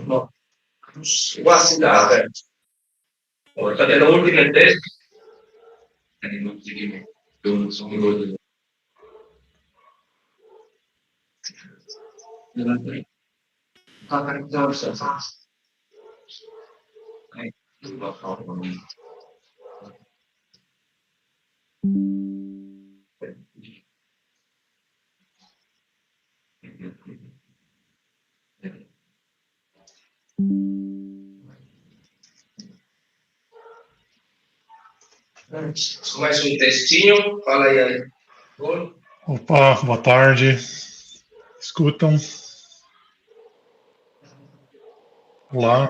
No, quasi date. State da ultime test. Mais um textinho, fala aí. Opa, boa tarde. Escutam? Olá.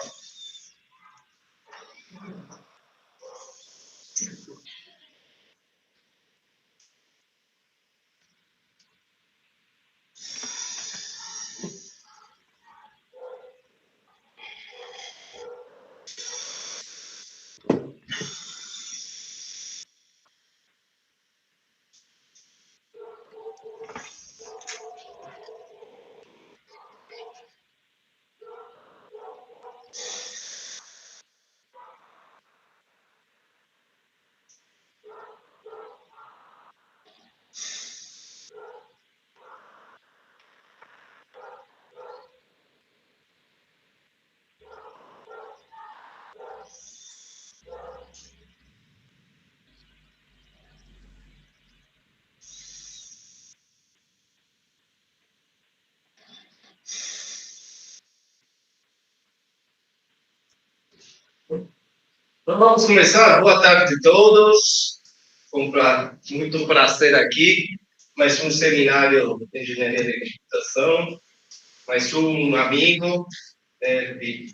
Então vamos começar. Boa tarde a todos. Muito prazer aqui. Mais um seminário de engenharia de computação. Mais um amigo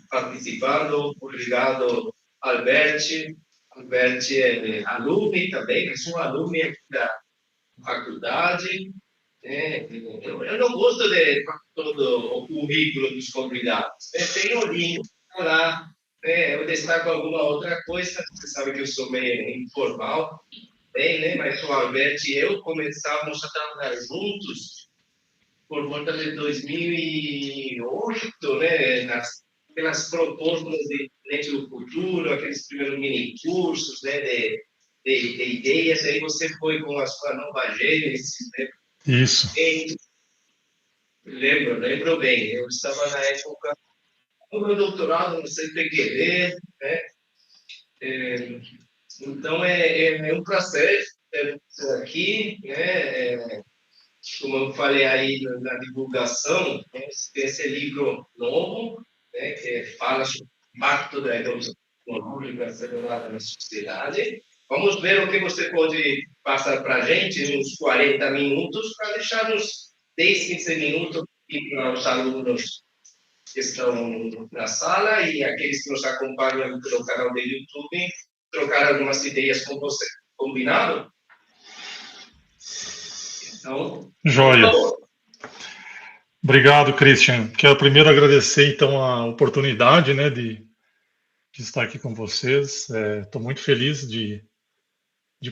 participando. Obrigado, Alberti. Alberti é aluno também, mas um aluno da faculdade. Eu não gosto de todo o currículo dos convidados. Tem o link lá. Eu destaco alguma outra coisa. Você sabe que eu sou meio informal, bem, né? Mas o Alberto e eu começamos a trabalhar juntos por volta de 2008, né? Aquelas propostas de Net do Futuro, aqueles primeiros mini cursos, né? De ideias. Aí você foi com a sua nova Gênesis, né? Isso. Lembro bem. Eu estava na época do meu doutorado no CPQD, né? Então é um prazer estar aqui, né? Como eu falei aí na divulgação, né? Tem esse livro novo, né? Que fala sobre o impacto da evolução tecnológica acelerada na sociedade. Vamos ver o que você pode passar para a gente, uns 40 minutos, para deixar uns 10, 15 minutos para os alunos que estão na sala e aqueles que nos acompanham pelo canal do YouTube trocar algumas ideias com você. Combinado? Então, Joia. por favor. Obrigado, Christian. Quero primeiro agradecer, então, a oportunidade, né, de estar aqui com vocês. Estou muito feliz de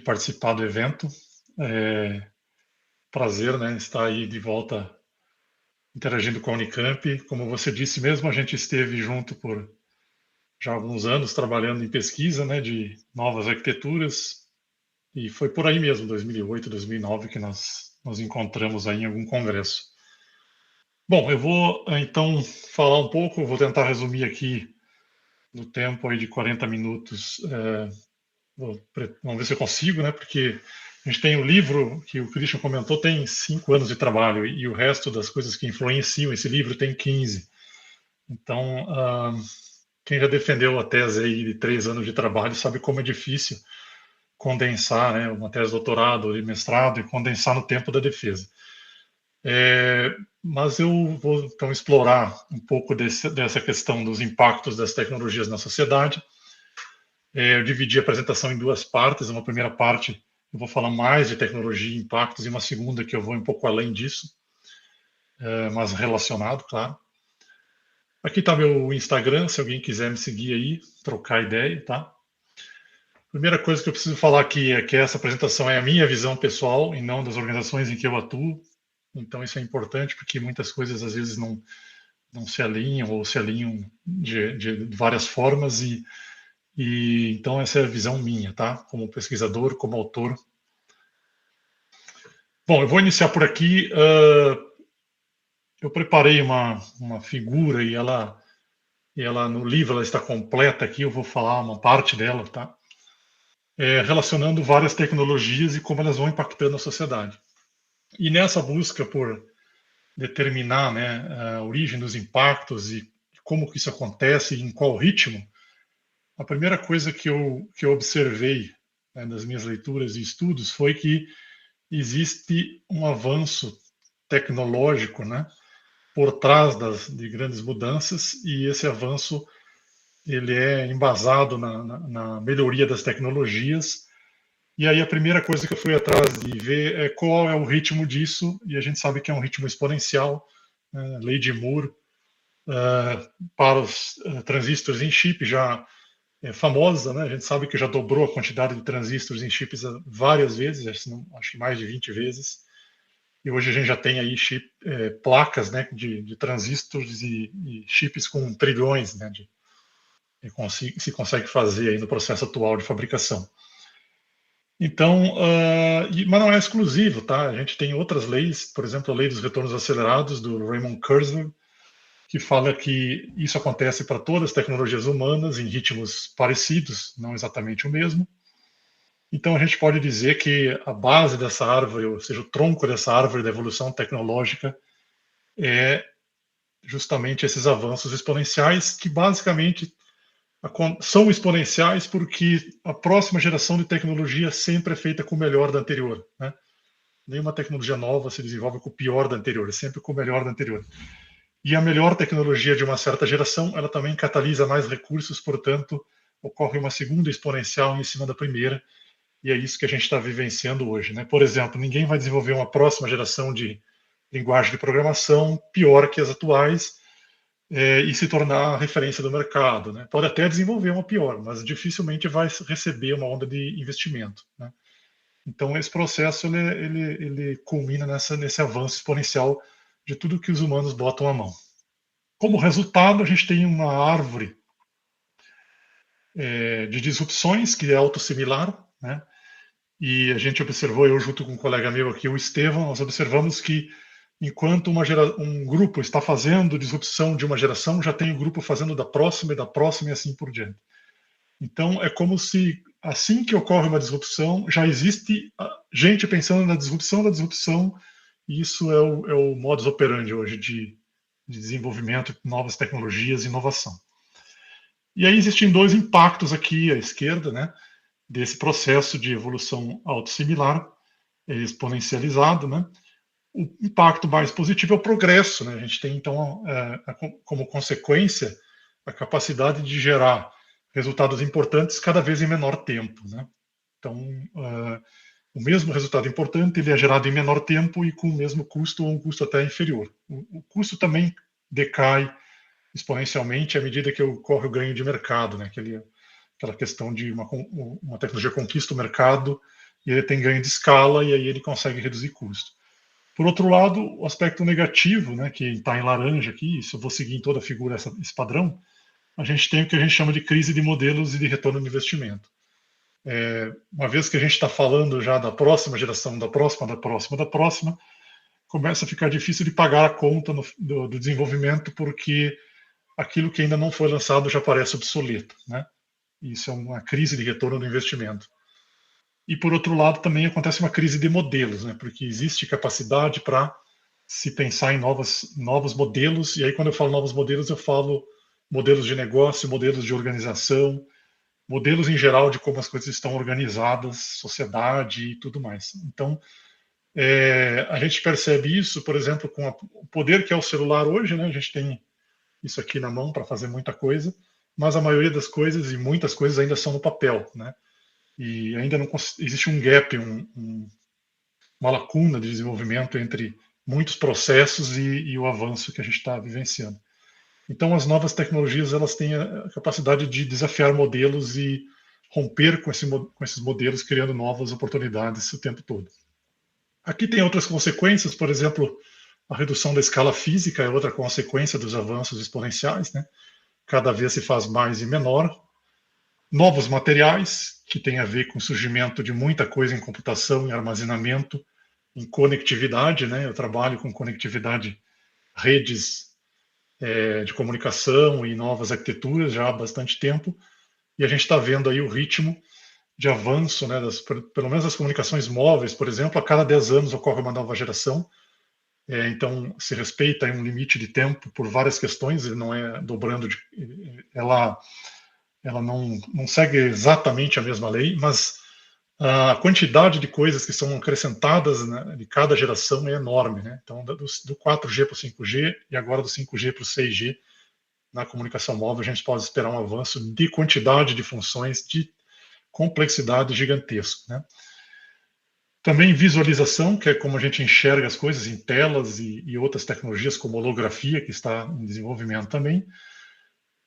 participar do evento. Prazer, né, estar aí de volta interagindo com a Unicamp. Como você disse mesmo, a gente esteve junto por já alguns anos trabalhando em pesquisa, né, de novas arquiteturas, e foi por aí mesmo, 2008, 2009, que nós nos encontramos aí em algum congresso. Bom, eu vou então falar um pouco, vou tentar resumir aqui no tempo aí de 40 minutos. Vamos ver se eu consigo, né? Porque a gente tem o livro que o Christian comentou, tem 5 anos de trabalho, e o resto das coisas que influenciam esse livro tem 15. Então, quem já defendeu a tese aí de 3 anos de trabalho sabe como é difícil condensar, né, uma tese de doutorado e mestrado e condensar no tempo da defesa. Mas eu vou então explorar um pouco dessa questão dos impactos das tecnologias na sociedade. Eu dividi a apresentação em duas partes. Uma primeira parte eu vou falar mais de tecnologia e impactos, e uma segunda que eu vou um pouco além disso, mas relacionado, claro. Aqui está meu Instagram, se alguém quiser me seguir aí, trocar ideia, tá? Primeira coisa que eu preciso falar aqui é que essa apresentação é a minha visão pessoal e não das organizações em que eu atuo. Então, isso é importante porque muitas coisas às vezes não se alinham ou se alinham de várias formas e então essa é a visão minha, tá? Como pesquisador, como autor. Bom, eu vou iniciar por aqui. Eu preparei uma figura e ela no livro ela está completa aqui. Eu vou falar uma parte dela, tá? Relacionando várias tecnologias e como elas vão impactando a sociedade. E nessa busca por determinar, né, a origem dos impactos e como que isso acontece e em qual ritmo, a primeira coisa que eu observei, né, nas minhas leituras e estudos foi que existe um avanço tecnológico, né, por trás de grandes mudanças, e esse avanço ele é embasado na melhoria das tecnologias. E aí a primeira coisa que eu fui atrás de ver é qual é o ritmo disso, e a gente sabe que é um ritmo exponencial, né, lei de Moore, para os transistores em chip já é famosa, né? A gente sabe que já dobrou a quantidade de transistores em chips várias vezes, acho que mais de 20 vezes. E hoje a gente já tem aí placas, né, de transistores e chips com trilhões, né, se consegue fazer aí no processo atual de fabricação. Então, mas não é exclusivo, tá? A gente tem outras leis, por exemplo, a lei dos retornos acelerados do Raymond Kurzweil, que fala que isso acontece para todas as tecnologias humanas em ritmos parecidos, não exatamente o mesmo. Então a gente pode dizer que a base dessa árvore, ou seja, o tronco dessa árvore da evolução tecnológica, é justamente esses avanços exponenciais que basicamente são exponenciais porque a próxima geração de tecnologia sempre é feita com o melhor da anterior, né? Nenhuma tecnologia nova se desenvolve com o pior da anterior, é sempre com o melhor da anterior. E a melhor tecnologia de uma certa geração, ela também catalisa mais recursos, portanto, ocorre uma segunda exponencial em cima da primeira, e é isso que a gente está vivenciando hoje, né? Por exemplo, ninguém vai desenvolver uma próxima geração de linguagem de programação pior que as atuais e se tornar referência do mercado, né? Pode até desenvolver uma pior, mas dificilmente vai receber uma onda de investimento, né? Então, esse processo ele culmina nesse avanço exponencial de tudo que os humanos botam à mão. Como resultado, a gente tem uma árvore de disrupções que é autossimilar, né? E a gente observou, eu junto com um colega meu aqui, o Estevão, nós observamos que enquanto um grupo está fazendo disrupção de uma geração, já tem um grupo fazendo da próxima e assim por diante. Então, é como se, assim que ocorre uma disrupção, já existe gente pensando na disrupção da disrupção, e isso é o modus operandi hoje de desenvolvimento de novas tecnologias e inovação. E aí existem dois impactos aqui à esquerda, né, desse processo de evolução autossimilar, exponencializado, né? O impacto mais positivo é o progresso, né? A gente tem, então, como consequência, a capacidade de gerar resultados importantes cada vez em menor tempo, né? Então, o mesmo resultado importante ele é gerado em menor tempo e com o mesmo custo ou um custo até inferior. O custo também decai exponencialmente à medida que ocorre o ganho de mercado, né? Aquela questão de uma tecnologia conquista o mercado e ele tem ganho de escala e aí ele consegue reduzir custo. Por outro lado, o aspecto negativo, né, que está em laranja aqui, se eu vou seguir em toda a figura esse padrão, a gente tem o que a gente chama de crise de modelos e de retorno de investimento. Uma vez que a gente está falando já da próxima geração, da próxima, começa a ficar difícil de pagar a conta do desenvolvimento, porque aquilo que ainda não foi lançado já parece obsoleto, né? Isso é uma crise de retorno do investimento. E, por outro lado, também acontece uma crise de modelos, né? Porque existe capacidade para se pensar em novos modelos, e aí quando eu falo novos modelos, eu falo modelos de negócio, modelos de organização, modelos em geral de como as coisas estão organizadas, sociedade e tudo mais. Então, a gente percebe isso, por exemplo, com o poder que é o celular hoje, né? A gente tem isso aqui na mão para fazer muita coisa, mas a maioria das coisas e muitas coisas ainda são no papel, né? E ainda não existe um gap, uma lacuna de desenvolvimento entre muitos processos e o avanço que a gente está vivenciando. Então, as novas tecnologias elas têm a capacidade de desafiar modelos e romper com esses modelos, criando novas oportunidades o tempo todo. Aqui tem outras consequências, por exemplo, a redução da escala física é outra consequência dos avanços exponenciais, né? Cada vez se faz mais e menor. Novos materiais, que tem a ver com o surgimento de muita coisa em computação, em armazenamento, em conectividade, né? Eu trabalho com conectividade, redes de comunicação e novas arquiteturas já há bastante tempo, e a gente está vendo aí o ritmo de avanço, né, pelo menos das comunicações móveis, por exemplo, a cada 10 anos ocorre uma nova geração, então se respeita um limite de tempo por várias questões, ele não é dobrando, ela não segue exatamente a mesma lei, mas a quantidade de coisas que são acrescentadas, né, de cada geração é enorme, né? Então, do 4G para o 5G e agora do 5G para o 6G, na comunicação móvel, a gente pode esperar um avanço de quantidade de funções, de complexidade gigantesca, né? Também visualização, que é como a gente enxerga as coisas em telas e outras tecnologias como holografia, que está em desenvolvimento também.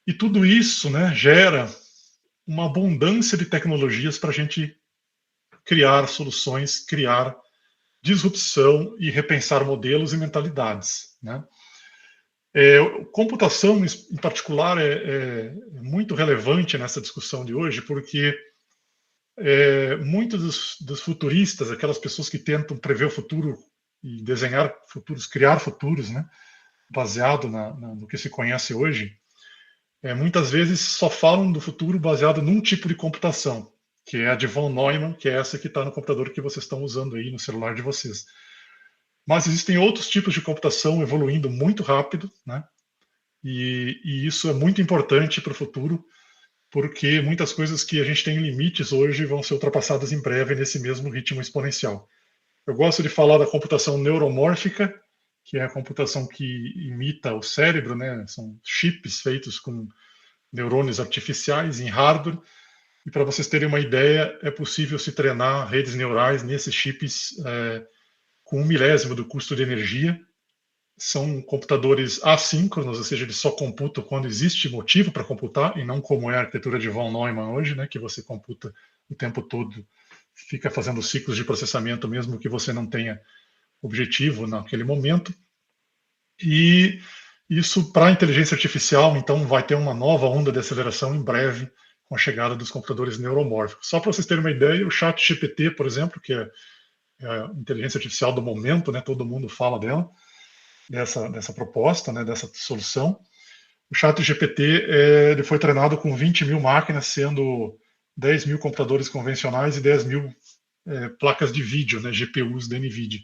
E tudo isso, né, gera uma abundância de tecnologias para a gente criar soluções, criar disrupção e repensar modelos e mentalidades, né? Computação, em particular, é muito relevante nessa discussão de hoje, porque muitos dos futuristas, aquelas pessoas que tentam prever o futuro e desenhar futuros, criar futuros, né, baseado no que se conhece hoje, muitas vezes só falam do futuro baseado num tipo de computação, que é a de von Neumann, que é essa que está no computador que vocês estão usando aí no celular de vocês. Mas existem outros tipos de computação evoluindo muito rápido, né? E isso é muito importante para o futuro, porque muitas coisas que a gente tem limites hoje vão ser ultrapassadas em breve nesse mesmo ritmo exponencial. Eu gosto de falar da computação neuromórfica, que é a computação que imita o cérebro, né? São chips feitos com neurônios artificiais em hardware. E para vocês terem uma ideia, é possível se treinar redes neurais nesses chips com 1/1000 do custo de energia. São computadores assíncronos, ou seja, eles só computam quando existe motivo para computar, e não como é a arquitetura de von Neumann hoje, né, que você computa o tempo todo, fica fazendo ciclos de processamento mesmo que você não tenha objetivo naquele momento. E isso, para a inteligência artificial, então, vai ter uma nova onda de aceleração em breve, com a chegada dos computadores neuromórficos. Só para vocês terem uma ideia, o ChatGPT, por exemplo, que é a inteligência artificial do momento, né, todo mundo fala dela, dessa proposta, né, dessa solução. O ChatGPT ele foi treinado com 20.000 máquinas, sendo 10.000 computadores convencionais e 10.000 placas de vídeo, né, GPUs da NVIDIA,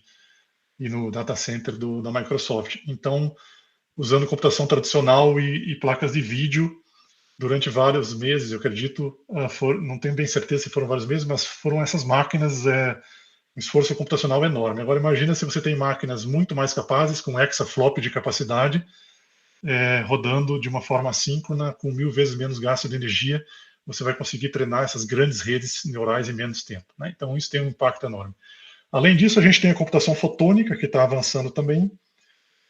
e no data center da Microsoft. Então, usando computação tradicional e placas de vídeo durante vários meses, eu acredito, não tenho bem certeza se foram vários meses, mas foram essas máquinas, um esforço computacional enorme. Agora, imagina se você tem máquinas muito mais capazes, com exaflop de capacidade, rodando de uma forma assíncrona, com 1000 vezes menos gasto de energia, você vai conseguir treinar essas grandes redes neurais em menos tempo, né? Então, isso tem um impacto enorme. Além disso, a gente tem a computação fotônica, que está avançando também,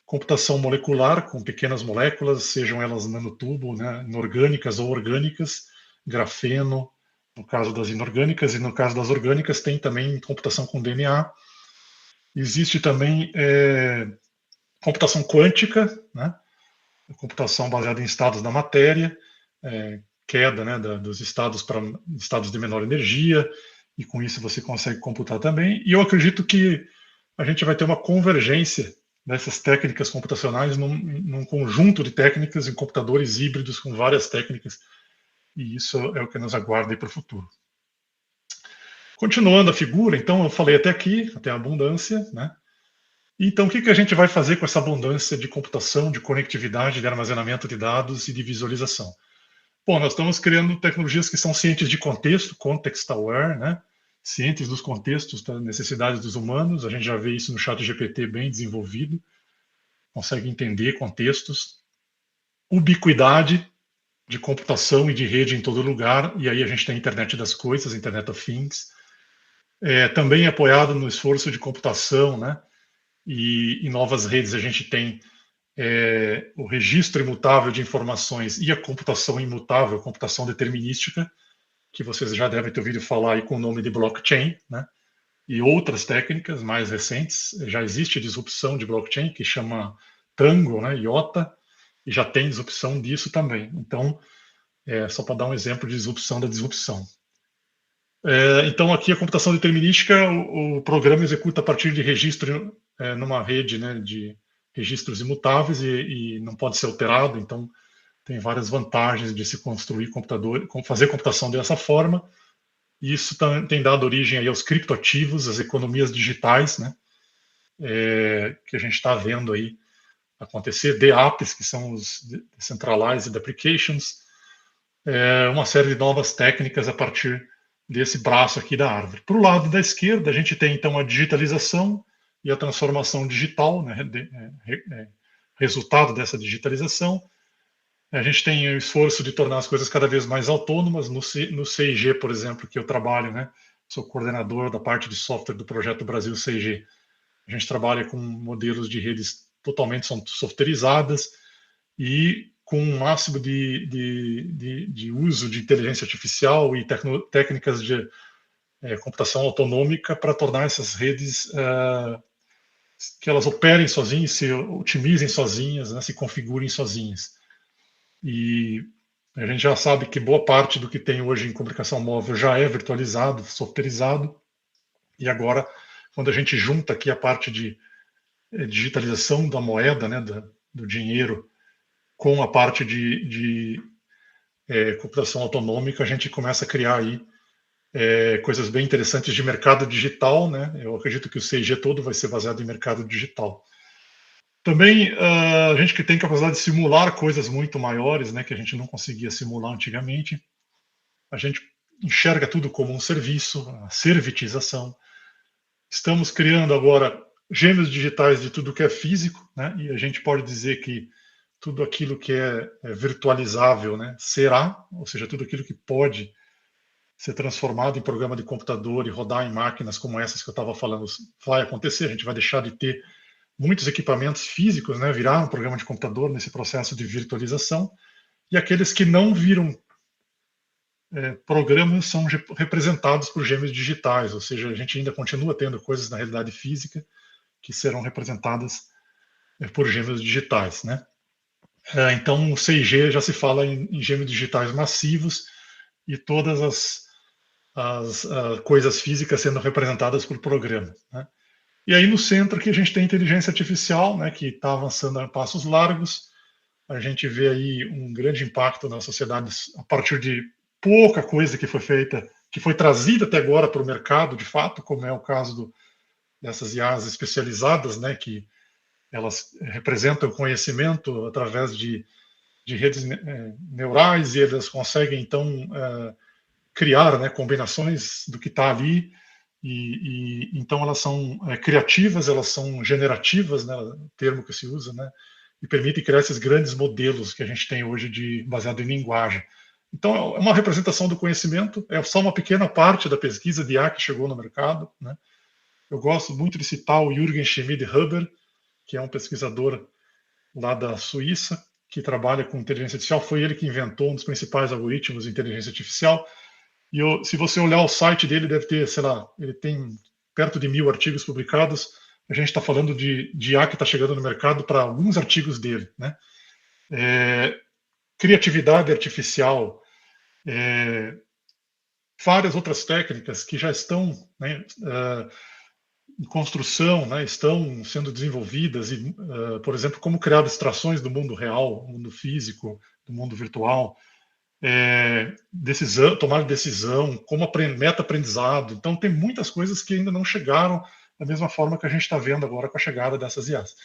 computação molecular, com pequenas moléculas, sejam elas nanotubo, né, inorgânicas ou orgânicas, grafeno, no caso das inorgânicas, e no caso das orgânicas tem também computação com DNA. Existe também computação quântica, né, computação baseada em estados da matéria, queda, né, dos estados para estados de menor energia, e com isso você consegue computar também. E eu acredito que a gente vai ter uma convergência dessas técnicas computacionais num conjunto de técnicas em computadores híbridos com várias técnicas, e isso é o que nos aguarda para o futuro. Continuando a figura, então, eu falei até aqui, até a abundância, né? Então, o que a gente vai fazer com essa abundância de computação, de conectividade, de armazenamento de dados e de visualização? Bom, nós estamos criando tecnologias que são cientes de contexto, context-aware, né? Cientes dos contextos, das necessidades dos humanos. A gente já vê isso no ChatGPT bem desenvolvido, consegue entender contextos. Ubiquidade de computação e de rede em todo lugar, e aí a gente tem a internet das coisas, Internet of Things. Também apoiado no esforço de computação, né? E em novas redes a gente tem o registro imutável de informações e a computação imutável, a computação determinística, que vocês já devem ter ouvido falar aí com o nome de blockchain, né? E outras técnicas mais recentes. Já existe disrupção de blockchain que chama Tango, né, IOTA, e já tem disrupção disso também. Então, só para dar um exemplo de disrupção da disrupção. Então, aqui a computação determinística, o programa executa a partir de registro numa rede, né, de registros imutáveis e não pode ser alterado. Então, tem várias vantagens de se construir computador, fazer computação dessa forma. E isso tem dado origem aí aos criptoativos, às economias digitais, né, que a gente está vendo aí acontecer, DApps, que são os Decentralized Applications, uma série de novas técnicas a partir desse braço aqui da árvore. Para o lado da esquerda, a gente tem então a digitalização e a transformação digital, né, resultado dessa digitalização. A gente tem o esforço de tornar as coisas cada vez mais autônomas. No CIG, por exemplo, que eu trabalho, né, sou coordenador da parte de software do projeto Brasil CIG. A gente trabalha com modelos de redes totalmente softwareizadas e com um máximo de uso de inteligência artificial e técnicas de computação autonômica para tornar essas redes que elas operem sozinhas, se otimizem sozinhas, né, se configurem sozinhas. E a gente já sabe que boa parte do que tem hoje em comunicação móvel já é virtualizado, softwareizado, e agora, quando a gente junta aqui a parte de digitalização da moeda, né, do dinheiro, com a parte de computação autonômica, a gente começa a criar aí coisas bem interessantes de mercado digital, né? Eu acredito que o CIG todo vai ser baseado em mercado digital. Também a gente que tem capacidade de simular coisas muito maiores, né, que a gente não conseguia simular antigamente, a gente enxerga tudo como um serviço, a servitização. Estamos criando agora gêmeos digitais de tudo que é físico, né? E a gente pode dizer que tudo aquilo que é virtualizável, né, será, ou seja, tudo aquilo que pode ser transformado em programa de computador e rodar em máquinas como essas que eu estava falando vai acontecer. A gente vai deixar de ter muitos equipamentos físicos, né, virar um programa de computador nesse processo de virtualização, e aqueles que não viram programas são representados por gêmeos digitais, ou seja, a gente ainda continua tendo coisas na realidade física que serão representadas por gêmeos digitais, né? Então, o 6G já se fala em gêmeos digitais massivos e todas as coisas físicas sendo representadas por programa, né? E aí no centro aqui a gente tem inteligência artificial, né, que está avançando a passos largos. A gente vê aí um grande impacto na sociedade a partir de pouca coisa que foi feita, que foi trazida até agora para o mercado, de fato, como é o caso dessas IAs especializadas, né, que elas representam conhecimento através de redes neurais e elas conseguem, então, criar, né, combinações do que está ali e então elas são criativas, elas são generativas, né, o termo que se usa, né, e permitem criar esses grandes modelos que a gente tem hoje baseado em linguagem. Então, é uma representação do conhecimento, é só uma pequena parte da pesquisa de IA que chegou no mercado, né. Eu gosto muito de citar o Jürgen Schmid-Huber, que é um pesquisador lá da Suíça, que trabalha com inteligência artificial. Foi ele que inventou um dos principais algoritmos de inteligência artificial. E se você olhar o site dele, deve ter, sei lá, ele tem perto de 1000 artigos publicados. A gente está falando de IA que está chegando no mercado para alguns artigos dele, né? Criatividade artificial, várias outras técnicas que já estão, né, em construção, né, estão sendo desenvolvidas, e, por exemplo, como criar abstrações do mundo real, do mundo físico, do mundo virtual, tomar decisão, como meta-aprendizado. Então, tem muitas coisas que ainda não chegaram da mesma forma que a gente está vendo agora com a chegada dessas IAs.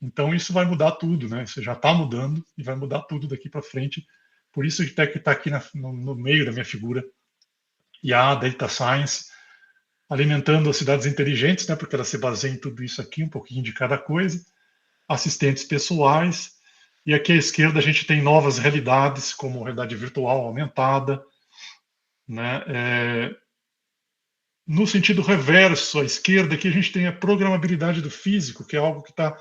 Então, isso vai mudar tudo, né? Isso já está mudando e vai mudar tudo daqui para frente. Por isso que está aqui no meio da minha figura IA, Data Science, alimentando as cidades inteligentes, né? Porque elas se baseiam em tudo isso aqui, um pouquinho de cada coisa. Assistentes pessoais. E aqui à esquerda a gente tem novas realidades, como realidade virtual aumentada, né? No sentido reverso, à esquerda, aqui a gente tem a programabilidade do físico, que é algo que está,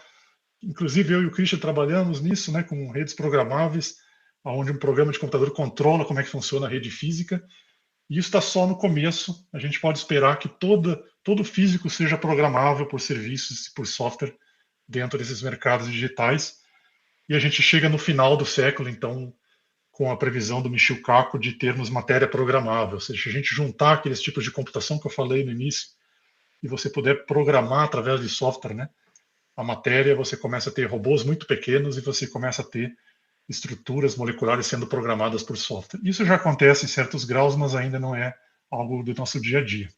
inclusive eu e o Christian trabalhamos nisso, né, com redes programáveis, onde um programa de computador controla como é que funciona a rede física. E isso está só no começo. A gente pode esperar que todo físico seja programável por serviços e por software dentro desses mercados digitais. E a gente chega no final do século, então, com a previsão do Michio Kaku de termos matéria programável. Ou seja, se a gente juntar aqueles tipos de computação que eu falei no início, e você puder programar através de software, né, a matéria, você começa a ter robôs muito pequenos e você começa a ter estruturas moleculares sendo programadas por software. Isso já acontece em certos graus, mas ainda não é algo do nosso dia a dia.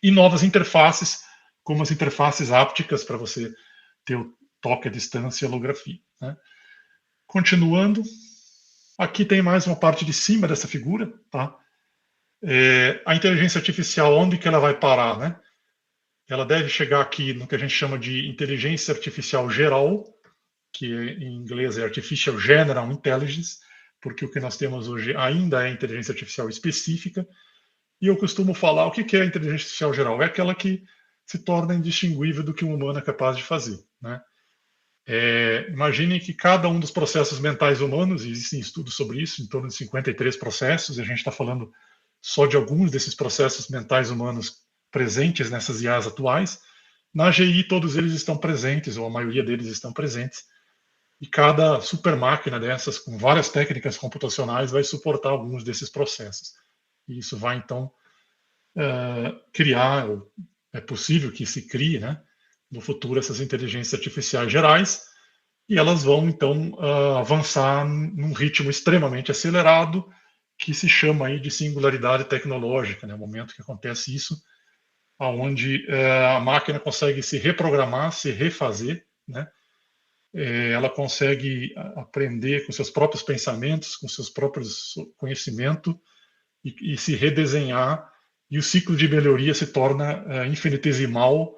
E novas interfaces, como as interfaces ápticas para você ter o toque à distância e a holografia. Né? Continuando, aqui tem mais uma parte de cima dessa figura, tá? A inteligência artificial, onde que ela vai parar, né? Ela deve chegar aqui no que a gente chama de inteligência artificial geral, que em inglês é Artificial General Intelligence, porque o que nós temos hoje ainda é inteligência artificial específica. E eu costumo falar o que é a inteligência artificial geral? É aquela que se torna indistinguível do que um humano é capaz de fazer. Né? Imaginem que cada um dos processos mentais humanos, e existem estudos sobre isso, em torno de 53 processos, e a gente está falando só de alguns desses processos mentais humanos presentes nessas IAs atuais. Na AGI, todos eles estão presentes, ou a maioria deles estão presentes, e cada super máquina dessas, com várias técnicas computacionais, vai suportar alguns desses processos. E isso vai, então, criar, é possível que se crie, né, no futuro, essas inteligências artificiais gerais, e elas vão, então, avançar num ritmo extremamente acelerado, que se chama aí de singularidade tecnológica, né, o momento que acontece isso, onde a máquina consegue se reprogramar, se refazer, né, ela consegue aprender com seus próprios pensamentos, com seus próprios conhecimentos e se redesenhar, e o ciclo de melhoria se torna infinitesimal.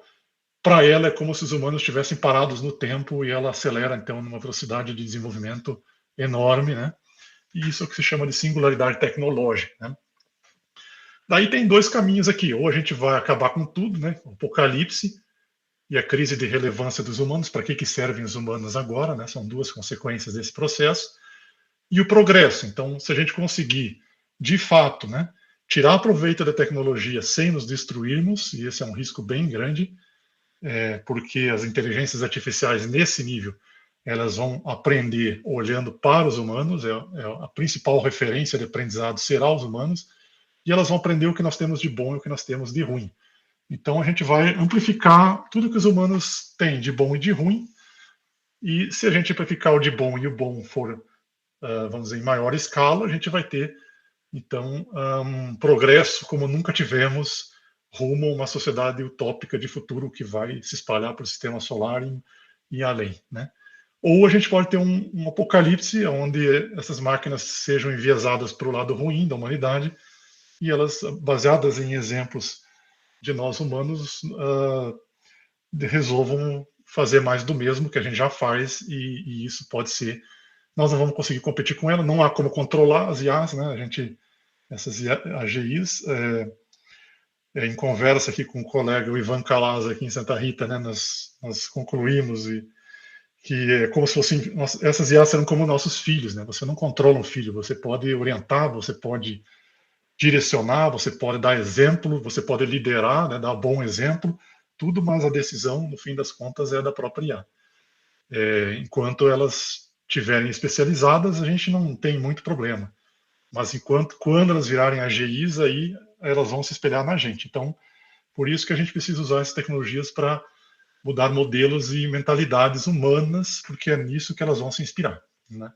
Para ela é como se os humanos estivessem parados no tempo e ela acelera então numa velocidade de desenvolvimento enorme, né? E isso é o que se chama de singularidade tecnológica, né? Daí tem dois caminhos aqui: ou a gente vai acabar com tudo, né? O apocalipse e a crise de relevância dos humanos, para que servem os humanos agora, né? São duas consequências desse processo. E o progresso. Então, se a gente conseguir, de fato, né, tirar proveito da tecnologia sem nos destruirmos, e esse é um risco bem grande, porque as inteligências artificiais nesse nível, elas vão aprender olhando para os humanos, a principal referência de aprendizado será os humanos, e elas vão aprender o que nós temos de bom e o que nós temos de ruim. Então a gente vai amplificar tudo que os humanos têm de bom e de ruim, e se a gente amplificar o de bom e o bom for, vamos dizer, em maior escala, a gente vai ter, então, um progresso como nunca tivemos rumo a uma sociedade utópica de futuro que vai se espalhar para o sistema solar e além, né? Ou a gente pode ter um apocalipse onde essas máquinas sejam enviesadas para o lado ruim da humanidade e elas, baseadas em exemplos de nós humanos, resolvam fazer mais do mesmo que a gente já faz, e isso pode ser, nós não vamos conseguir competir com ela, não há como controlar as IAs, né? Essas AGIs, em conversa aqui com o colega, o Ivan Calaz, aqui em Santa Rita, né, nós concluímos que é como se fossem, essas IAs serão como nossos filhos, né? Você não controla um filho, você pode orientar, você pode direcionar, você pode dar exemplo, você pode liderar, né, dar um bom exemplo, tudo, mas a decisão, no fim das contas, é da própria IA. Enquanto elas estiverem especializadas, a gente não tem muito problema. Mas quando elas virarem AGIs, aí elas vão se espelhar na gente. Então, por isso que a gente precisa usar essas tecnologias para mudar modelos e mentalidades humanas, porque é nisso que elas vão se inspirar, né?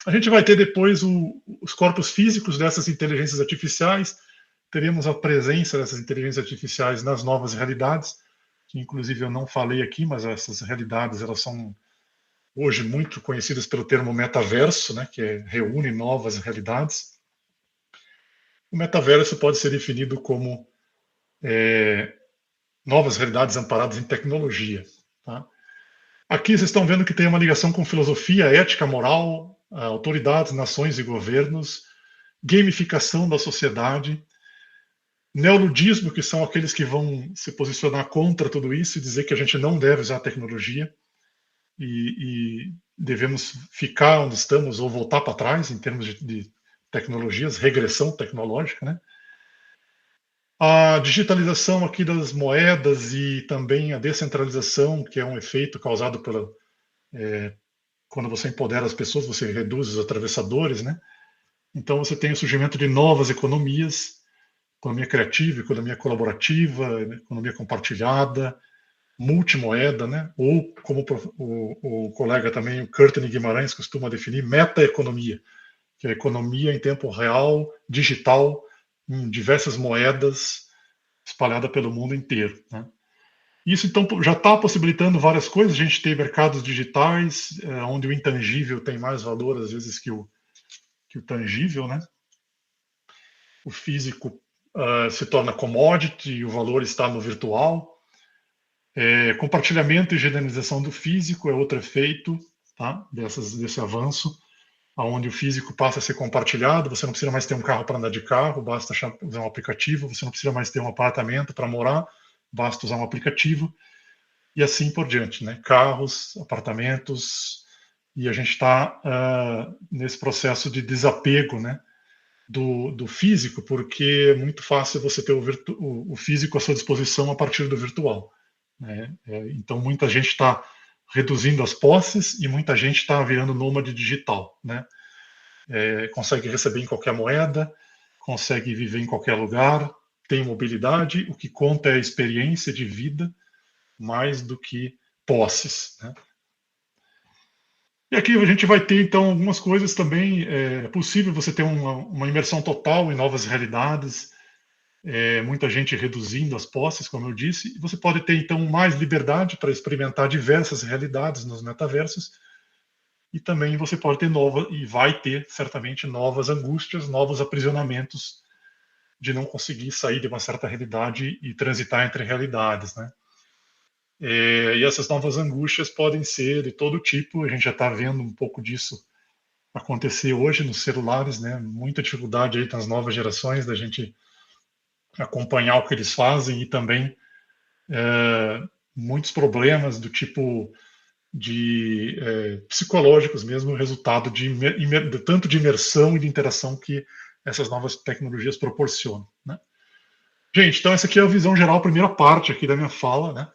A gente vai ter depois os corpos físicos dessas inteligências artificiais, teremos a presença dessas inteligências artificiais nas novas realidades, que inclusive eu não falei aqui, mas essas realidades elas são hoje muito conhecidas pelo termo metaverso, né, que reúne novas realidades. O metaverso pode ser definido como novas realidades amparadas em tecnologia. Tá? Aqui vocês estão vendo que tem uma ligação com filosofia, ética, moral, autoridades, nações e governos, gamificação da sociedade, neoludismo, que são aqueles que vão se posicionar contra tudo isso e dizer que a gente não deve usar a tecnologia e devemos ficar onde estamos ou voltar para trás em termos de tecnologias, regressão tecnológica, né? A digitalização aqui das moedas e também a descentralização, que é um efeito causado quando você empodera as pessoas, você reduz os atravessadores, né? Então você tem o surgimento de novas economias, economia criativa, economia colaborativa, economia compartilhada, multimoeda, né? Ou como o colega também, o Curtin Guimarães, costuma definir, metaeconomia, que é a economia em tempo real, digital, em diversas moedas, espalhada pelo mundo inteiro, né? Isso, então, já está possibilitando várias coisas. A gente tem mercados digitais, onde o intangível tem mais valor, às vezes, que o tangível, né? O físico se torna commodity e o valor está no virtual. Compartilhamento e generalização do físico é outro efeito, tá? Desse avanço, onde o físico passa a ser compartilhado. Você não precisa mais ter um carro para andar de carro, basta usar um aplicativo. Você não precisa mais ter um apartamento para morar, basta usar um aplicativo. E assim por diante, né? Carros, apartamentos, e a gente está nesse processo de desapego, né? Do físico, porque é muito fácil você ter o físico à sua disposição a partir do virtual, né? Então, muita gente está reduzindo as posses e muita gente está virando nômade digital, né? Consegue receber em qualquer moeda, consegue viver em qualquer lugar, tem mobilidade, o que conta é a experiência de vida, mais do que posses, né? E aqui a gente vai ter, então, algumas coisas também. É possível você ter uma imersão total em novas realidades, muita gente reduzindo as posses, como eu disse. E você pode ter, então, mais liberdade para experimentar diversas realidades nos metaversos. E também você pode ter e vai ter, certamente, novas angústias, novos aprisionamentos de não conseguir sair de uma certa realidade e transitar entre realidades, né? E essas novas angústias podem ser de todo tipo. A gente já está vendo um pouco disso acontecer hoje nos celulares, né? Muita dificuldade aí nas novas gerações da gente acompanhar o que eles fazem e também muitos problemas do tipo de psicológicos mesmo, resultado de tanto de imersão e de interação que essas novas tecnologias proporcionam, né? Gente, então essa aqui é a visão geral, a primeira parte aqui da minha fala, né?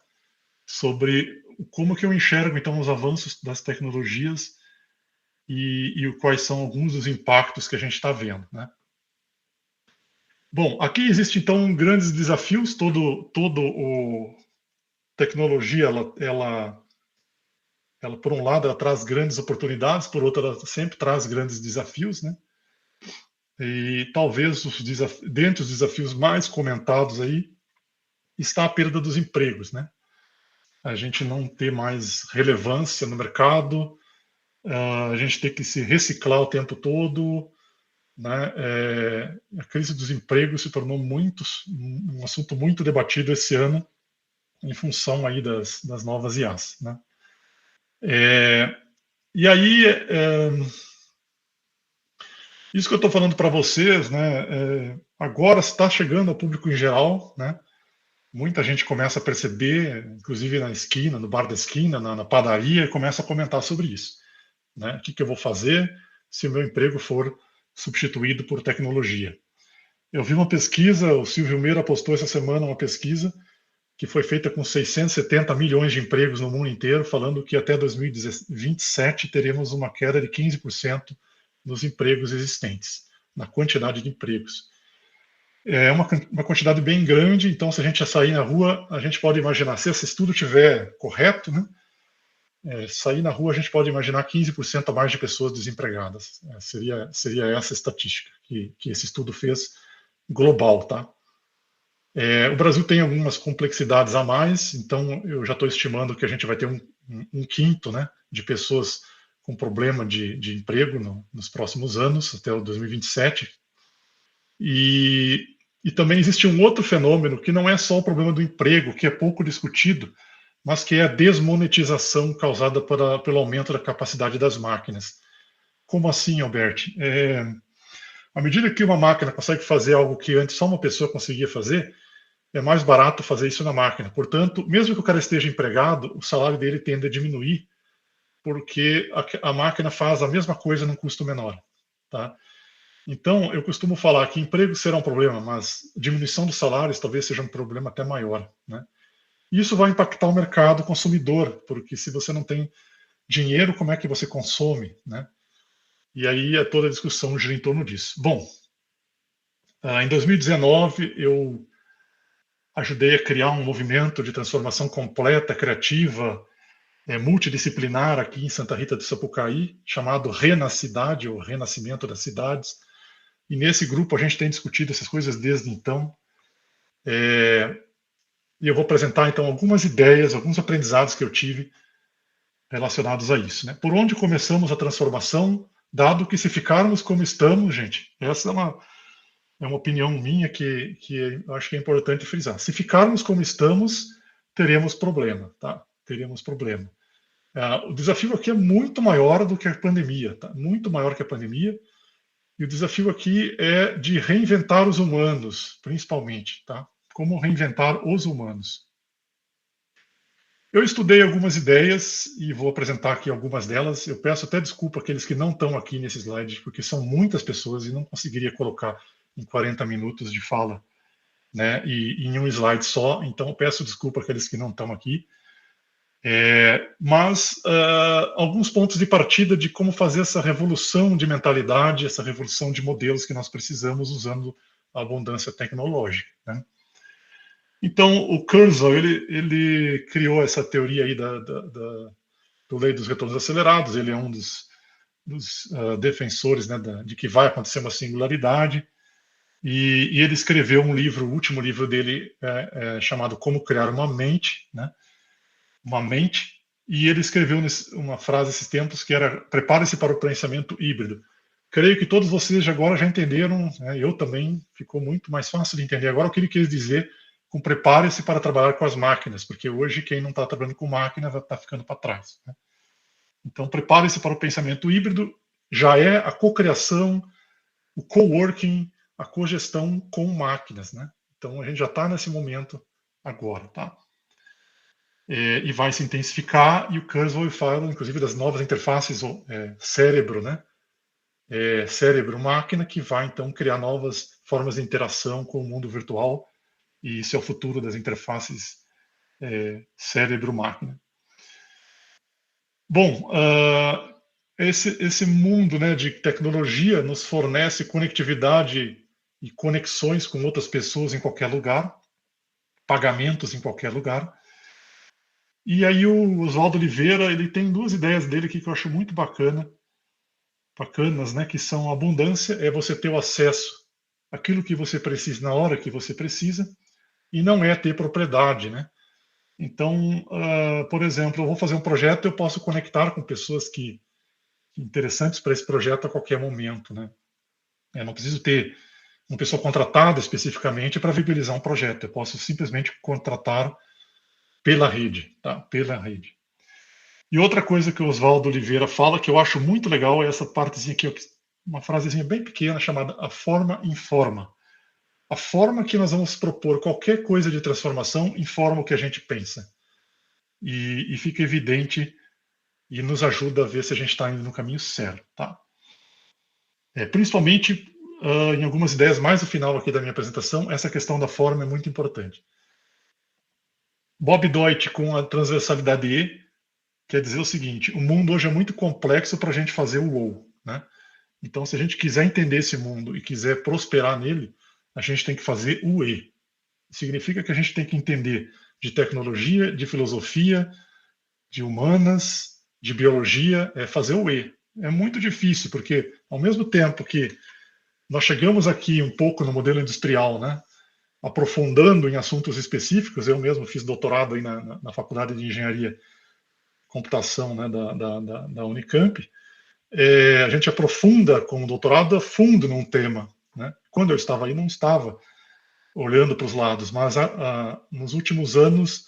Sobre como que eu enxergo, então, os avanços das tecnologias e quais são alguns dos impactos que a gente está vendo, né? Bom, aqui existe, então, grandes desafios. Todo o tecnologia, ela, por um lado, ela traz grandes oportunidades, por outro, ela sempre traz grandes desafios, né? E talvez dentre os desafios mais comentados aí está a perda dos empregos, né? A gente não ter mais relevância no mercado, a gente ter que se reciclar o tempo todo, né? A crise dos empregos se tornou um assunto muito debatido esse ano em função aí das novas IAs, né? E aí, isso que eu estou falando para vocês, né? Agora está chegando ao público em geral, né? Muita gente começa a perceber, inclusive na esquina, no bar da esquina, na padaria, e começa a comentar sobre isso, né? O que eu vou fazer se o meu emprego for substituído por tecnologia? Eu vi uma pesquisa, o Silvio Meira postou essa semana uma pesquisa que foi feita com 670 milhões de empregos no mundo inteiro, falando que até 2027 teremos uma queda de 15% nos empregos existentes, na quantidade de empregos. É uma quantidade bem grande, então se a gente sair na rua, a gente pode imaginar, se esse estudo estiver correto, né, sair na rua a gente pode imaginar 15% a mais de pessoas desempregadas. Seria essa estatística que esse estudo fez global, tá? O Brasil tem algumas complexidades a mais, então eu já estou estimando que a gente vai ter um quinto, né, de pessoas com problema de emprego nos próximos anos, até o 2027. E também existe um outro fenômeno que não é só o problema do emprego, que é pouco discutido, mas que é a desmonetização causada pelo aumento da capacidade das máquinas. Como assim, Albert? À medida que uma máquina consegue fazer algo que antes só uma pessoa conseguia fazer, é mais barato fazer isso na máquina. Portanto, mesmo que o cara esteja empregado, o salário dele tende a diminuir, porque a máquina faz a mesma coisa num custo menor, tá? Então, eu costumo falar que emprego será um problema, mas diminuição dos salários talvez seja um problema até maior, né? E isso vai impactar o mercado consumidor, porque se você não tem dinheiro, como é que você consome, né? E aí toda a discussão gira em torno disso. Bom, em 2019 eu ajudei a criar um movimento de transformação completa, criativa, multidisciplinar aqui em Santa Rita do Sapucaí, chamado Renacidade, ou Renascimento das Cidades. E nesse grupo a gente tem discutido essas coisas desde então. E eu vou apresentar então algumas ideias, alguns aprendizados que eu tive relacionados a isso, né? Por onde começamos a transformação, dado que se ficarmos como estamos, gente, essa é uma opinião minha que eu acho que é importante frisar. Se ficarmos como estamos, teremos problema, tá? Teremos problema. O desafio aqui é muito maior do que a pandemia, tá? Muito maior que a pandemia. E o desafio aqui é de reinventar os humanos, principalmente, tá? Como reinventar os humanos. Eu estudei algumas ideias e vou apresentar aqui algumas delas. Eu peço até desculpa àqueles que não estão aqui nesse slide, porque são muitas pessoas e não conseguiria colocar em 40 minutos de fala, né, e em um slide só. Então, peço desculpa àqueles que não estão aqui. Mas alguns pontos de partida de como fazer essa revolução de mentalidade, essa revolução de modelos que nós precisamos usando a abundância tecnológica, né? Então, o Kurzweil, ele criou essa teoria aí do lei dos retornos acelerados. Ele é um dos defensores, né, de que vai acontecer uma singularidade. E ele escreveu um livro, o último livro dele chamado Como Criar uma Mente, né? Uma mente. E ele escreveu uma frase esses tempos que era: prepare-se para o pensamento híbrido. Creio que todos vocês agora já entenderam, né? Eu também, ficou muito mais fácil de entender agora o que ele quis dizer com prepare-se para trabalhar com as máquinas, porque hoje quem não está trabalhando com máquina vai estar ficando para trás, né? Então, prepare-se para o pensamento híbrido, já é a cocriação, o coworking, a cogestão com máquinas, né? Então, a gente já está nesse momento agora, tá? E vai se intensificar, e o Kurzweil fala, inclusive, das novas interfaces cérebro, né? Cérebro-máquina, que vai, então, criar novas formas de interação com o mundo virtual, e isso é o futuro das interfaces cérebro-máquina. Bom, esse mundo, né, de tecnologia nos fornece conectividade e conexões com outras pessoas em qualquer lugar, pagamentos em qualquer lugar. E aí o Oswaldo Oliveira, ele tem duas ideias dele aqui que eu acho muito bacanas, né, que são: a abundância é você ter o acesso àquilo que você precisa na hora que você precisa, e não é ter propriedade, né? Então, por exemplo, eu vou fazer um projeto, eu posso conectar com pessoas interessantes para esse projeto a qualquer momento, né? Eu não preciso ter uma pessoa contratada especificamente para viabilizar um projeto. Eu posso simplesmente contratar pela rede, tá? Pela rede. E outra coisa que o Oswaldo Oliveira fala, que eu acho muito legal, é essa partezinha aqui, uma frasezinha bem pequena chamada a forma informa. A forma que nós vamos propor qualquer coisa de transformação informa o que a gente pensa. E fica evidente e nos ajuda a ver se a gente está indo no caminho certo, tá? Principalmente em algumas ideias mais no final aqui da minha apresentação, essa questão da forma é muito importante. Bob Deutsch, com a transversalidade E, quer dizer o seguinte: o mundo hoje é muito complexo para a gente fazer o ou, né? Então, se a gente quiser entender esse mundo e quiser prosperar nele, a gente tem que fazer o E. Significa que a gente tem que entender de tecnologia, de filosofia, de humanas, de biologia, fazer o E. É muito difícil, porque ao mesmo tempo que nós chegamos aqui um pouco no modelo industrial, né, aprofundando em assuntos específicos, eu mesmo fiz doutorado aí na Faculdade de Engenharia e Computação, né, da Unicamp. A gente aprofunda com o doutorado a fundo num tema, né? Quando eu estava aí, não estava olhando para os lados, mas nos últimos anos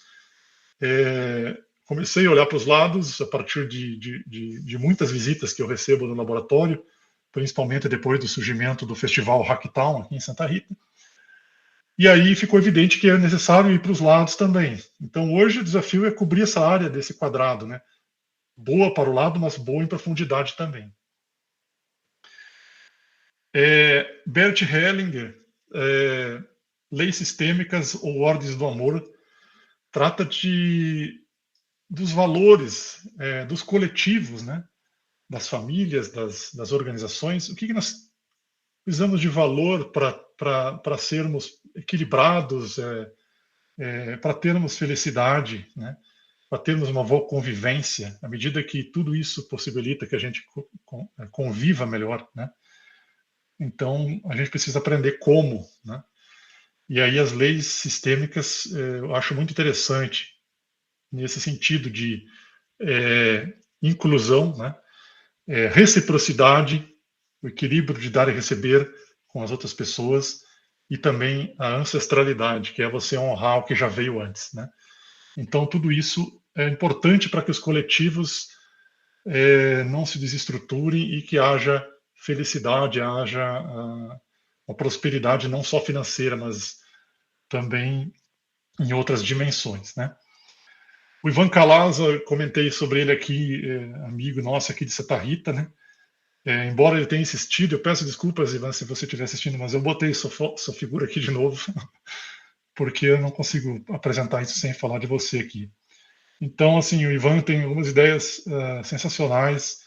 comecei a olhar para os lados a partir de muitas visitas que eu recebo no laboratório, principalmente depois do surgimento do Festival Hacktown aqui em Santa Rita. E aí ficou evidente que é necessário ir para os lados também. Então, hoje o desafio é cobrir essa área desse quadrado, né? Boa para o lado, mas boa em profundidade também. Bert Hellinger, Leis Sistêmicas ou Ordens do Amor, trata dos valores, dos coletivos, né? Das famílias, das organizações. O que nós precisamos de valor para sermos equilibrados, para termos felicidade, né? Para termos uma boa convivência, à medida que tudo isso possibilita que a gente conviva melhor, né? Então, a gente precisa aprender como, né? E aí as leis sistêmicas eu acho muito interessante nesse sentido de inclusão, né? Reciprocidade, o equilíbrio de dar e receber com as outras pessoas e também a ancestralidade, que é você honrar o que já veio antes, né? Então, tudo isso é importante para que os coletivos não se desestruturem e que haja felicidade, haja uma prosperidade não só financeira, mas também em outras dimensões, né? O Ivan Calaza, comentei sobre ele aqui, amigo nosso aqui de Santa Rita, né? Embora ele tenha insistido, eu peço desculpas, Ivan, se você estiver assistindo, mas eu botei sua figura aqui de novo, porque eu não consigo apresentar isso sem falar de você aqui. Então, assim, o Ivan tem algumas ideias sensacionais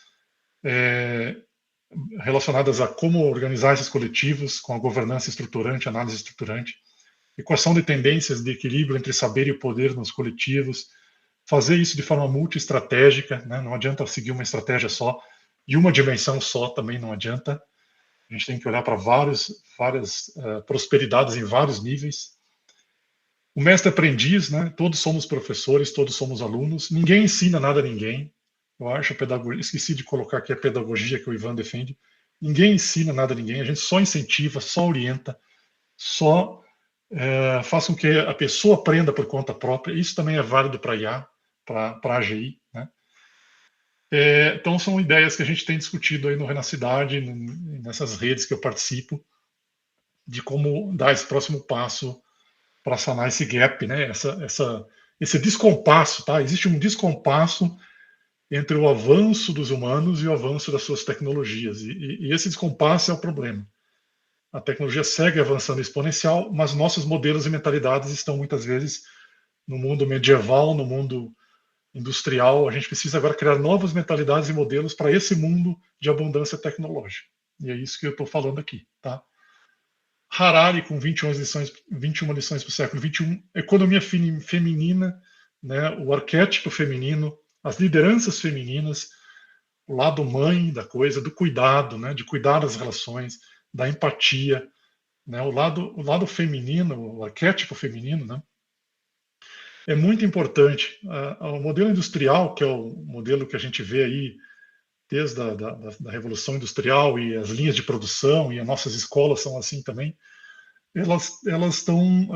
relacionadas a como organizar esses coletivos com a governança estruturante, análise estruturante, equação de tendências de equilíbrio entre saber e poder nos coletivos, fazer isso de forma multi-estratégica, né? Não adianta seguir uma estratégia só, e uma dimensão só também não adianta. A gente tem que olhar para várias prosperidades em vários níveis. O mestre-aprendiz, né? Todos somos professores, todos somos alunos, ninguém ensina nada a ninguém. Eu acho a pedagogia, esqueci de colocar aqui a pedagogia que o Ivan defende. Ninguém ensina nada a ninguém, a gente só incentiva, só orienta, só faz com que a pessoa aprenda por conta própria. Isso também é válido para a IA, para a AGI, né? Então, são ideias que a gente tem discutido aí no Renacidade, nessas redes que eu participo, de como dar esse próximo passo para sanar esse gap, né? Esse descompasso, tá? Existe um descompasso entre o avanço dos humanos e o avanço das suas tecnologias, e esse descompasso é o problema. A tecnologia segue avançando exponencial, mas nossos modelos e mentalidades estão muitas vezes no mundo medieval, no mundo industrial. A gente precisa agora criar novas mentalidades e modelos para esse mundo de abundância tecnológica. E é isso que eu estou falando aqui, tá? Harari, com 21 lições para o século XXI, economia feminina, né, o arquétipo feminino, as lideranças femininas, o lado mãe da coisa, do cuidado, né, de cuidar das relações, da empatia, né, o lado feminino, o arquétipo feminino, né, é muito importante. O modelo industrial, que é o modelo que a gente vê aí desde da Revolução Industrial, e as linhas de produção, e as nossas escolas são assim também, elas estão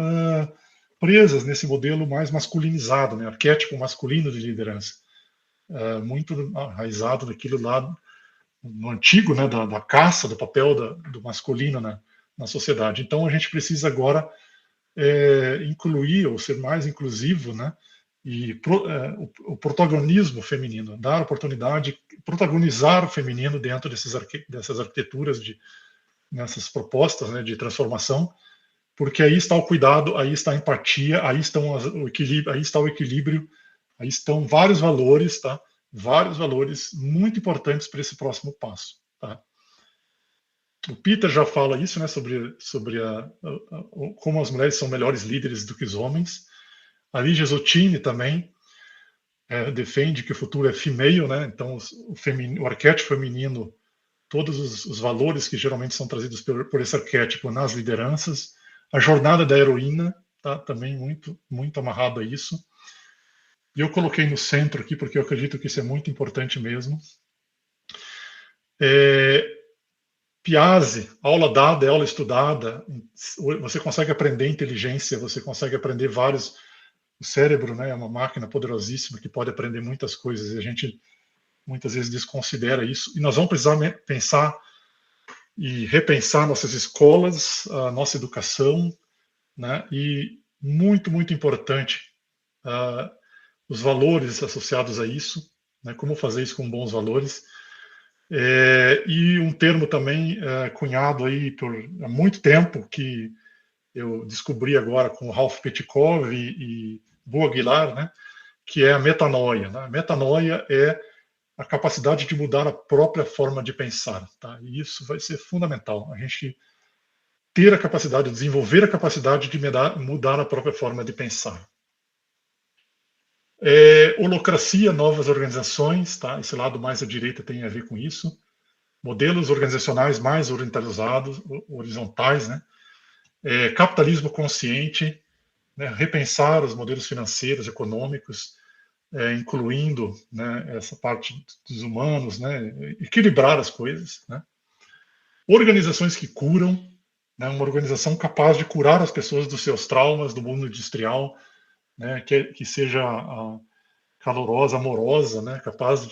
presas nesse modelo mais masculinizado, né, arquétipo masculino de liderança, muito arraizado daquilo lá no antigo, né, da caça, do papel do masculino na sociedade. Então a gente precisa agora incluir ou ser mais inclusivo, né, e o protagonismo feminino, dar oportunidade, protagonizar o feminino dentro dessas arquiteturas, nessas propostas, né, de transformação, porque aí está o cuidado, aí está a empatia, aí está o equilíbrio, aí estão vários valores, tá? Vários valores muito importantes para esse próximo passo, tá? O Peter já fala isso, né, sobre como as mulheres são melhores líderes do que os homens. A Ligia Zottini também defende que o futuro é female, né? Então o arquétipo feminino, todos os valores que geralmente são trazidos por esse arquétipo nas lideranças. A jornada da heroína, tá? Também muito, muito amarrado a isso. E eu coloquei no centro aqui porque eu acredito que isso é muito importante mesmo. Piazzi, aula dada é aula estudada. Você consegue aprender inteligência, você consegue aprender vários. O cérebro, né, é uma máquina poderosíssima que pode aprender muitas coisas, e a gente muitas vezes desconsidera isso. E nós vamos precisar pensar e repensar nossas escolas, a nossa educação, né? E muito, muito importante, os valores associados a isso, né? Como fazer isso com bons valores. E um termo também cunhado aí há muito tempo, que eu descobri agora com Ralph Petkov e Bo Aguilar, né, que é a metanoia. Né? A metanoia é a capacidade de mudar a própria forma de pensar. Tá? E isso vai ser fundamental, a gente ter a capacidade, desenvolver a capacidade de mudar a própria forma de pensar. Holocracia, novas organizações, tá? Esse lado mais à direita tem a ver com isso. Modelos organizacionais mais orientalizados, horizontais, né? Capitalismo consciente, né? Repensar os modelos financeiros, econômicos, incluindo, né, essa parte dos humanos, né? Equilibrar as coisas, né? Organizações que curam, né? Uma organização capaz de curar as pessoas dos seus traumas do mundo industrial, né? Que seja calorosa, amorosa, né? Capaz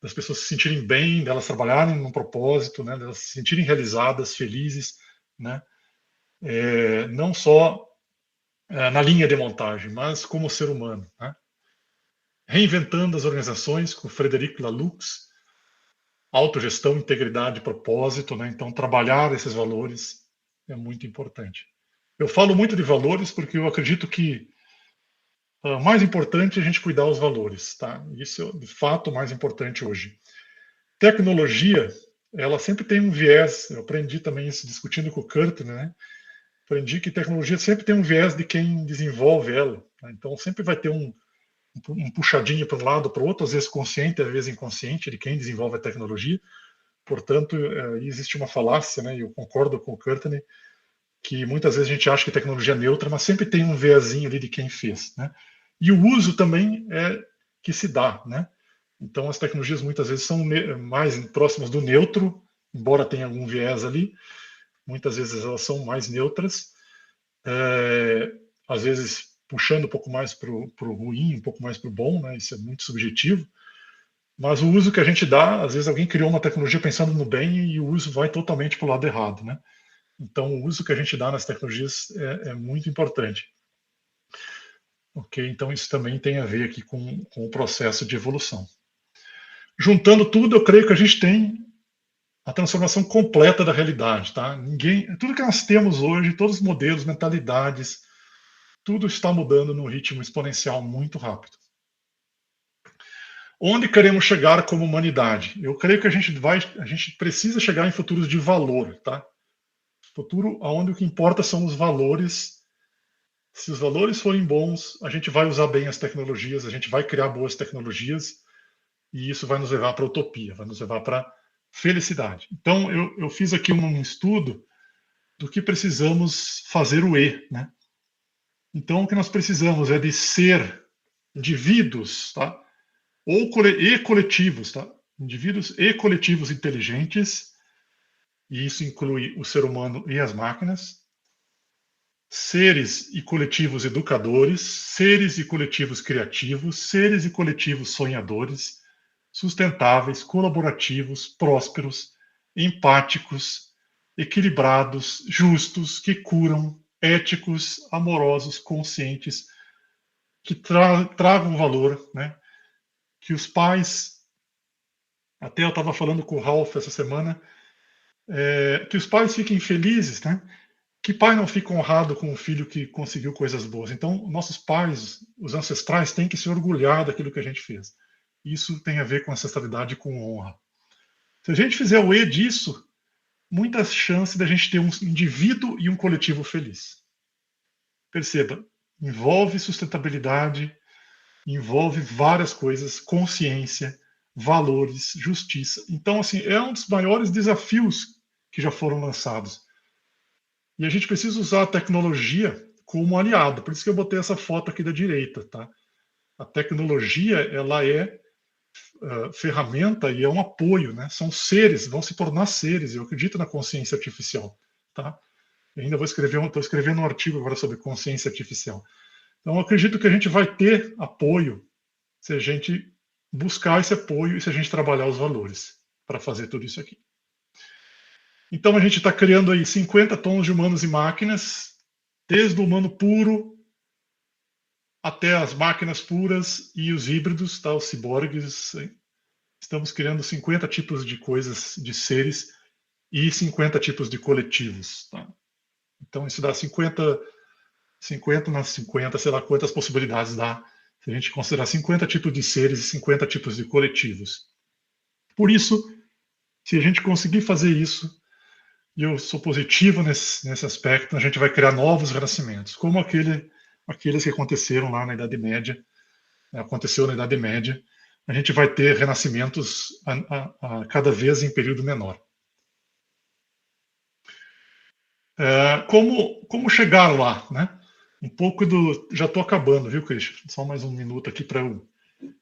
das pessoas se sentirem bem, delas trabalharem num propósito, né? Delas se sentirem realizadas, felizes, né? Não só na linha de montagem, mas como ser humano, né? Reinventando as organizações com Frederic Laloux, autogestão, integridade, propósito, né? Então, trabalhar esses valores é muito importante. Eu falo muito de valores porque eu acredito que o mais importante é a gente cuidar dos valores, tá? Isso é, de fato, o mais importante hoje. Tecnologia, ela sempre tem um viés, eu aprendi também isso discutindo com o Kurt, né? Aprendi que tecnologia sempre tem um viés de quem desenvolve ela, né? Então, sempre vai ter um puxadinho para um lado, para o outro, às vezes consciente, às vezes inconsciente, de quem desenvolve a tecnologia. Portanto, existe uma falácia, né? Eu concordo com o Courtney, que muitas vezes a gente acha que tecnologia é neutra, mas sempre tem um viésinho ali de quem fez, né? E o uso também é que se dá, né? Então, as tecnologias muitas vezes são mais próximas do neutro, embora tenha algum viés ali. Muitas vezes elas são mais neutras, às vezes puxando um pouco mais para o ruim, um pouco mais para o bom, né? Isso é muito subjetivo. Mas o uso que a gente dá, às vezes alguém criou uma tecnologia pensando no bem e o uso vai totalmente para o lado errado, né? Então, o uso que a gente dá nas tecnologias é muito importante. Ok? Então, isso também tem a ver aqui com o processo de evolução. Juntando tudo, eu creio que a gente tem a transformação completa da realidade, tá? Tudo que nós temos hoje, todos os modelos, mentalidades, tudo está mudando num ritmo exponencial muito rápido. Onde queremos chegar como humanidade? Eu creio que a gente precisa chegar em futuros de valor, tá? Futuro onde o que importa são os valores. Se os valores forem bons, a gente vai usar bem as tecnologias, a gente vai criar boas tecnologias e isso vai nos levar para a utopia, vai nos levar para a felicidade. Então, eu fiz aqui um estudo do que precisamos fazer o E, né? Então, o que nós precisamos é de ser indivíduos, tá? E coletivos, tá? Indivíduos e coletivos inteligentes, e isso inclui o ser humano e as máquinas. Seres e coletivos educadores, seres e coletivos criativos, seres e coletivos sonhadores, sustentáveis, colaborativos, prósperos, empáticos, equilibrados, justos, que curam, éticos, amorosos, conscientes, que tragam valor, né? Que os pais, até eu estava falando com o Ralph essa semana, que os pais fiquem felizes, né? Que pai não fica honrado com um filho que conseguiu coisas boas? Então, nossos pais, os ancestrais, têm que se orgulhar daquilo que a gente fez. Isso tem a ver com ancestralidade e com honra. Se a gente fizer o E disso, muitas chances da gente ter um indivíduo e um coletivo feliz. Perceba, envolve sustentabilidade, envolve várias coisas, consciência, valores, justiça. Então, assim, é um dos maiores desafios que já foram lançados. E a gente precisa usar a tecnologia como aliado. Por isso que eu botei essa foto aqui da direita, tá? A tecnologia, ela é ferramenta e é um apoio, né? São seres, vão se tornar seres. Eu acredito na consciência artificial, tá? Eu ainda estou escrevendo um artigo agora sobre consciência artificial. Então, eu acredito que a gente vai ter apoio se a gente buscar esse apoio e se a gente trabalhar os valores para fazer tudo isso aqui. Então, a gente está criando aí 50 tons de humanos e máquinas, desde o humano puro até as máquinas puras e os híbridos, tá? Os ciborgues, estamos criando 50 tipos de coisas, de seres, e 50 tipos de coletivos. Tá? Então, isso dá 50 nas 50, sei lá quantas possibilidades dá, se a gente considerar 50 tipos de seres e 50 tipos de coletivos. Por isso, se a gente conseguir fazer isso, e eu sou positivo nesse aspecto, a gente vai criar novos renascimentos, como aqueles que aconteceram lá na Idade Média, aconteceu na Idade Média, a gente vai ter renascimentos a cada vez em período menor. Como chegar lá, né? Um pouco do... Já estou acabando, viu, Christian? Só mais um minuto aqui para eu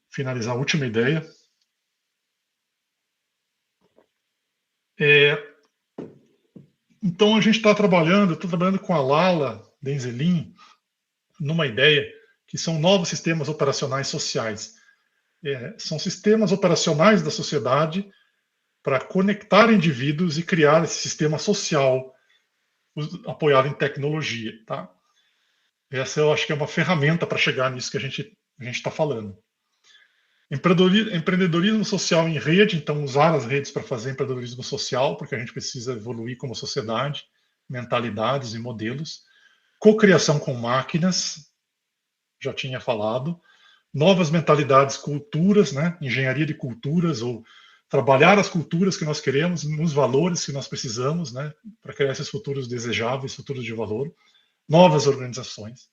finalizar a última ideia. Então, a gente está trabalhando, estou trabalhando com a Lala Denzelin numa ideia que são novos sistemas operacionais sociais. São sistemas operacionais da sociedade para conectar indivíduos e criar esse sistema social apoiado em tecnologia. Tá? Essa eu acho que é uma ferramenta para chegar nisso que a gente está falando. Empreendedorismo social em rede, então usar as redes para fazer empreendedorismo social, porque a gente precisa evoluir como sociedade, mentalidades e modelos. Cocriação com máquinas, já tinha falado. Novas mentalidades, culturas, né? Engenharia de culturas, ou trabalhar as culturas que nós queremos, nos valores que nós precisamos, né? Para criar esses futuros desejáveis, futuros de valor. Novas organizações.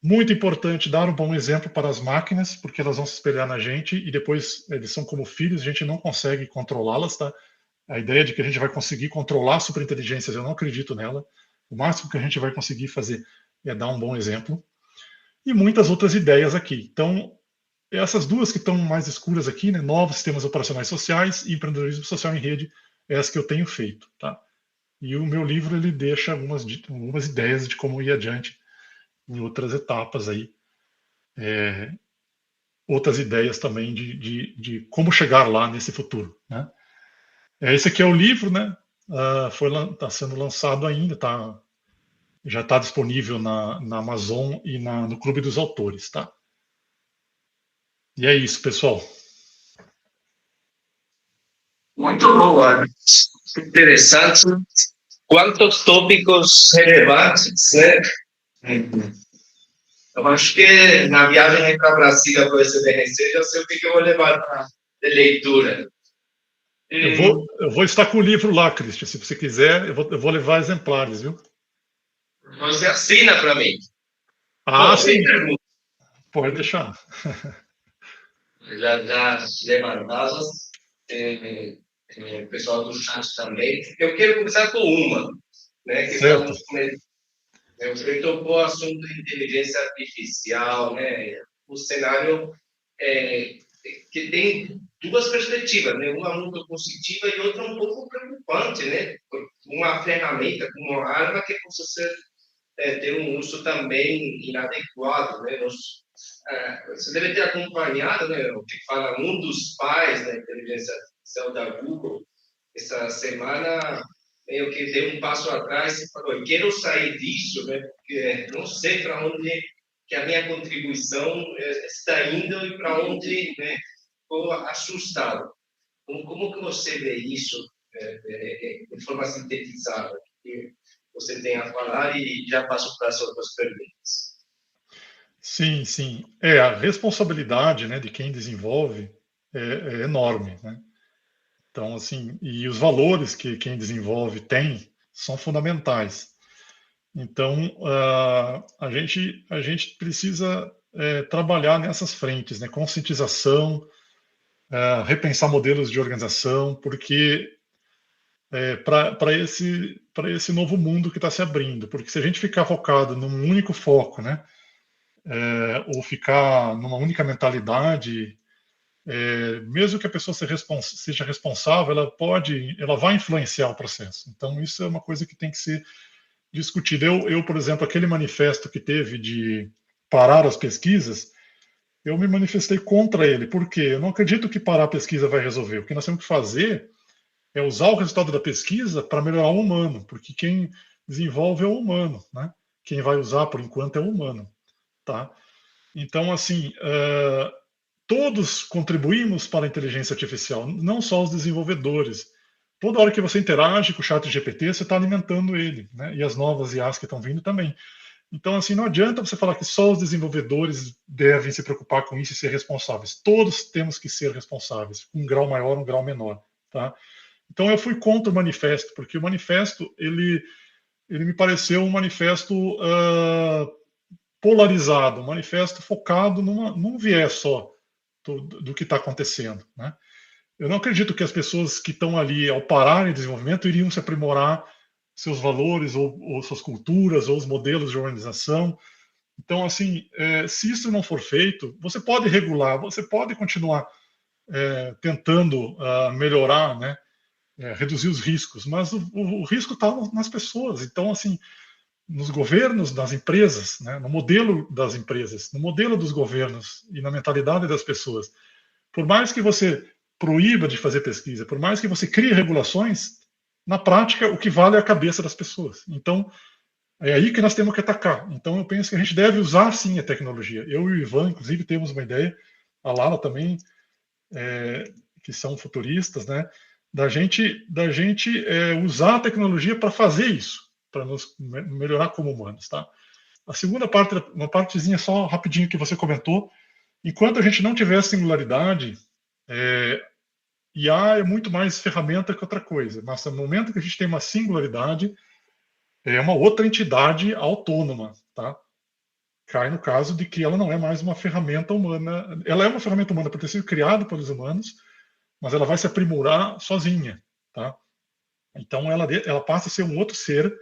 Muito importante dar um bom exemplo para as máquinas, porque elas vão se espelhar na gente e depois eles são como filhos, a gente não consegue controlá-las, tá? A ideia de que a gente vai conseguir controlar superinteligências, eu não acredito nela. O máximo que a gente vai conseguir fazer é dar um bom exemplo. E muitas outras ideias aqui. Então, essas duas que estão mais escuras aqui, né? Novos sistemas operacionais sociais e empreendedorismo social em rede, é as que eu tenho feito, tá? E o meu livro, ele deixa algumas ideias de como ir adiante em outras etapas aí, outras ideias também de como chegar lá nesse futuro, né? Esse aqui é o livro, né? Está sendo lançado ainda, já está disponível na Amazon e no Clube dos Autores, tá? E é isso, pessoal. Muito boa, interessante. Quantos tópicos relevantes, né? Eu acho que na viagem para Brasília para o SBRC, já sei o que eu vou levar de leitura. Eu vou estar com o livro lá, Christian. Se você quiser, eu vou levar exemplares, viu? Você assina para mim. Bom, sim. Pode deixar. Já levantadas. O pessoal do chat também. Eu quero começar com uma, né? Que certo. Eu tocou o assunto de inteligência artificial, né? O cenário que tem duas perspectivas, né? Uma muito positiva e outra um pouco preocupante, né? Uma ferramenta, uma arma que possa ser ter um uso também inadequado, né? Você deve ter acompanhado, né? O que fala um dos pais da inteligência artificial da Google essa semana, meio que deu um passo atrás e falou: eu quero sair disso, né? Porque não sei para onde que a minha contribuição está indo e para onde, né? Estou assustado. Como que você vê isso de forma sintetizada? Que você tem a falar e já passo para as outras perguntas. Sim, sim. A responsabilidade, né, de quem desenvolve é enorme, né? Então, assim, e os valores que quem desenvolve tem são fundamentais. Então, a gente precisa trabalhar nessas frentes, né? Conscientização, repensar modelos de organização, porque para esse novo mundo que está se abrindo, porque se a gente ficar focado num único foco, né? Ou ficar numa única mentalidade, mesmo que a pessoa seja responsável, ela vai influenciar o processo. Então, isso é uma coisa que tem que ser discutida. Eu, por exemplo, aquele manifesto que teve de parar as pesquisas, eu me manifestei contra ele, porque eu não acredito que parar a pesquisa vai resolver. O que nós temos que fazer é usar o resultado da pesquisa para melhorar o humano, porque quem desenvolve é o humano, né? Quem vai usar, por enquanto, é o humano, tá? Então, assim, todos contribuímos para a inteligência artificial, não só os desenvolvedores. Toda hora que você interage com o chat GPT, você está alimentando ele, né? E as novas IAs que estão vindo também. Então, assim, não adianta você falar que só os desenvolvedores devem se preocupar com isso e ser responsáveis. Todos temos que ser responsáveis, um grau maior, um grau menor, tá? Então, eu fui contra o manifesto, porque o manifesto, ele me pareceu um manifesto polarizado, um manifesto focado num viés só do que está acontecendo, né? Eu não acredito que as pessoas que estão ali, ao pararem o desenvolvimento, iriam se aprimorar seus valores ou suas culturas ou os modelos de organização. Então, assim, se isso não for feito, você pode regular, você pode continuar tentando melhorar, né, reduzir os riscos, mas o risco está nas pessoas. Então, assim, nos governos, nas empresas, né, no modelo das empresas, no modelo dos governos e na mentalidade das pessoas. Por mais que você proíba de fazer pesquisa, por mais que você crie regulações, na prática, o que vale é a cabeça das pessoas. Então, é aí que nós temos que atacar. Então, eu penso que a gente deve usar, sim, a tecnologia. Eu e o Ivan, inclusive, temos uma ideia, a Lala também, que são futuristas, né, da gente usar a tecnologia para fazer isso, para nos melhorar como humanos, tá? A segunda parte, uma partezinha só rapidinho que você comentou, enquanto a gente não tiver singularidade, IA é muito mais ferramenta que outra coisa, mas no momento que a gente tem uma singularidade, é uma outra entidade autônoma, tá? Cai no caso de que ela não é mais uma ferramenta humana. Ela é uma ferramenta humana por ter sido criada pelos humanos, mas ela vai se aprimorar sozinha, tá? Então ela passa a ser um outro ser,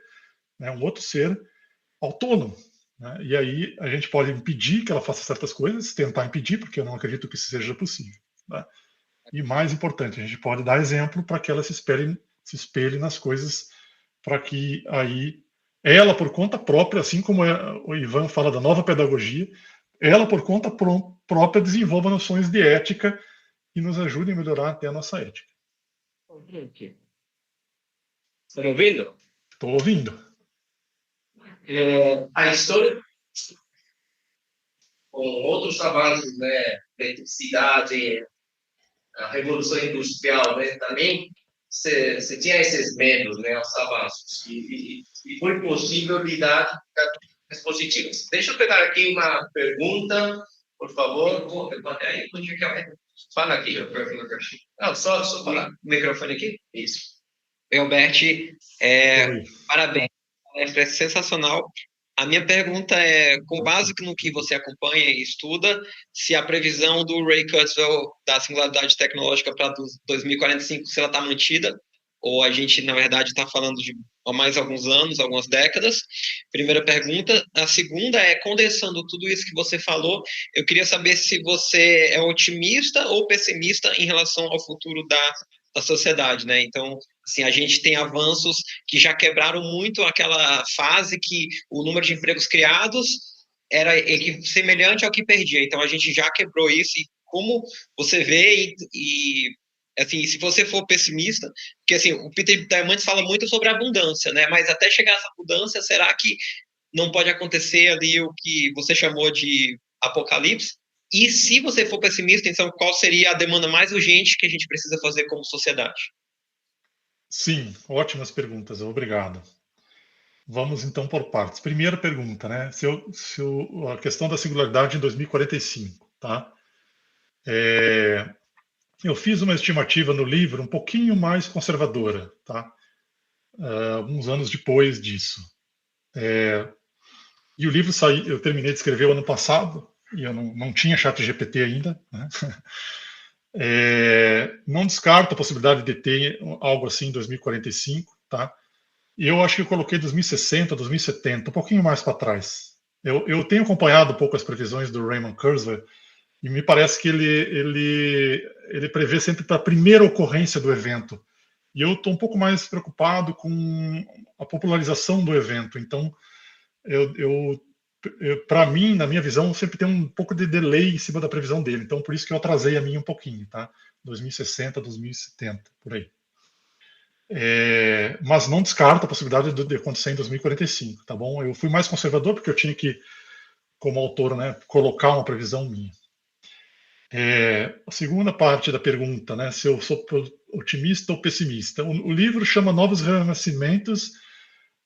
né? Um outro ser autônomo, né? E aí a gente pode impedir que ela faça certas coisas, tentar impedir, porque eu não acredito que isso seja possível, tá? E mais importante, a gente pode dar exemplo para que ela se espelhe nas coisas, para que aí ela, por conta própria, assim como o Ivan fala da nova pedagogia, ela, por conta própria, desenvolva noções de ética e nos ajude a melhorar até a nossa ética. Estão ouvindo? Estou ouvindo. A história, com outros avanços, né, eletricidade, a revolução industrial, né, também você tinha esses medos, né, aos avanços, e foi possível lidar com as positivas. Deixa eu pegar aqui uma pergunta, por favor. Fala aqui. Não, só falar. O microfone aqui? Isso. Albert, parabéns. É sensacional. A minha pergunta é, com base no que você acompanha e estuda, se a previsão do Ray Kurzweil da singularidade tecnológica para 2045, se ela está mantida, ou a gente, na verdade, está falando de mais alguns anos, algumas décadas. Primeira pergunta. A segunda é, condensando tudo isso que você falou, eu queria saber se você é otimista ou pessimista em relação ao futuro da sociedade, né? Então, assim, a gente tem avanços que já quebraram muito aquela fase que o número de empregos criados era semelhante ao que perdia. Então, a gente já quebrou isso. E como você vê, assim, se você for pessimista, porque assim, o Peter Diamandis fala muito sobre abundância, né? Mas até chegar a essa abundância, será que não pode acontecer ali o que você chamou de apocalipse? E se você for pessimista, então qual seria a demanda mais urgente que a gente precisa fazer como sociedade? Sim, ótimas perguntas, obrigado. Vamos então por partes. Primeira pergunta, né? A questão da singularidade em 2045, tá? Eu fiz uma estimativa no livro um pouquinho mais conservadora, tá? Alguns anos depois disso. E o livro saiu, eu terminei de escrever o ano passado, e eu não tinha chat GPT ainda, né? Não descarto a possibilidade de ter algo assim em 2045, tá? E eu acho que eu coloquei 2060, 2070, um pouquinho mais para trás. Eu tenho acompanhado um pouco as previsões do Raymond Kurzweil e me parece que ele prevê sempre para a primeira ocorrência do evento. E eu estou um pouco mais preocupado com a popularização do evento. Então, para mim, na minha visão, sempre tem um pouco de delay em cima da previsão dele. Então, por isso que eu atrasei a minha um pouquinho, tá? 2060, 2070, por aí. Mas não descarto a possibilidade de acontecer em 2045, tá bom? Eu fui mais conservador porque eu tinha que, como autor, né, colocar uma previsão minha. A segunda parte da pergunta, né, se eu sou otimista ou pessimista. O livro chama Novos Renascimentos,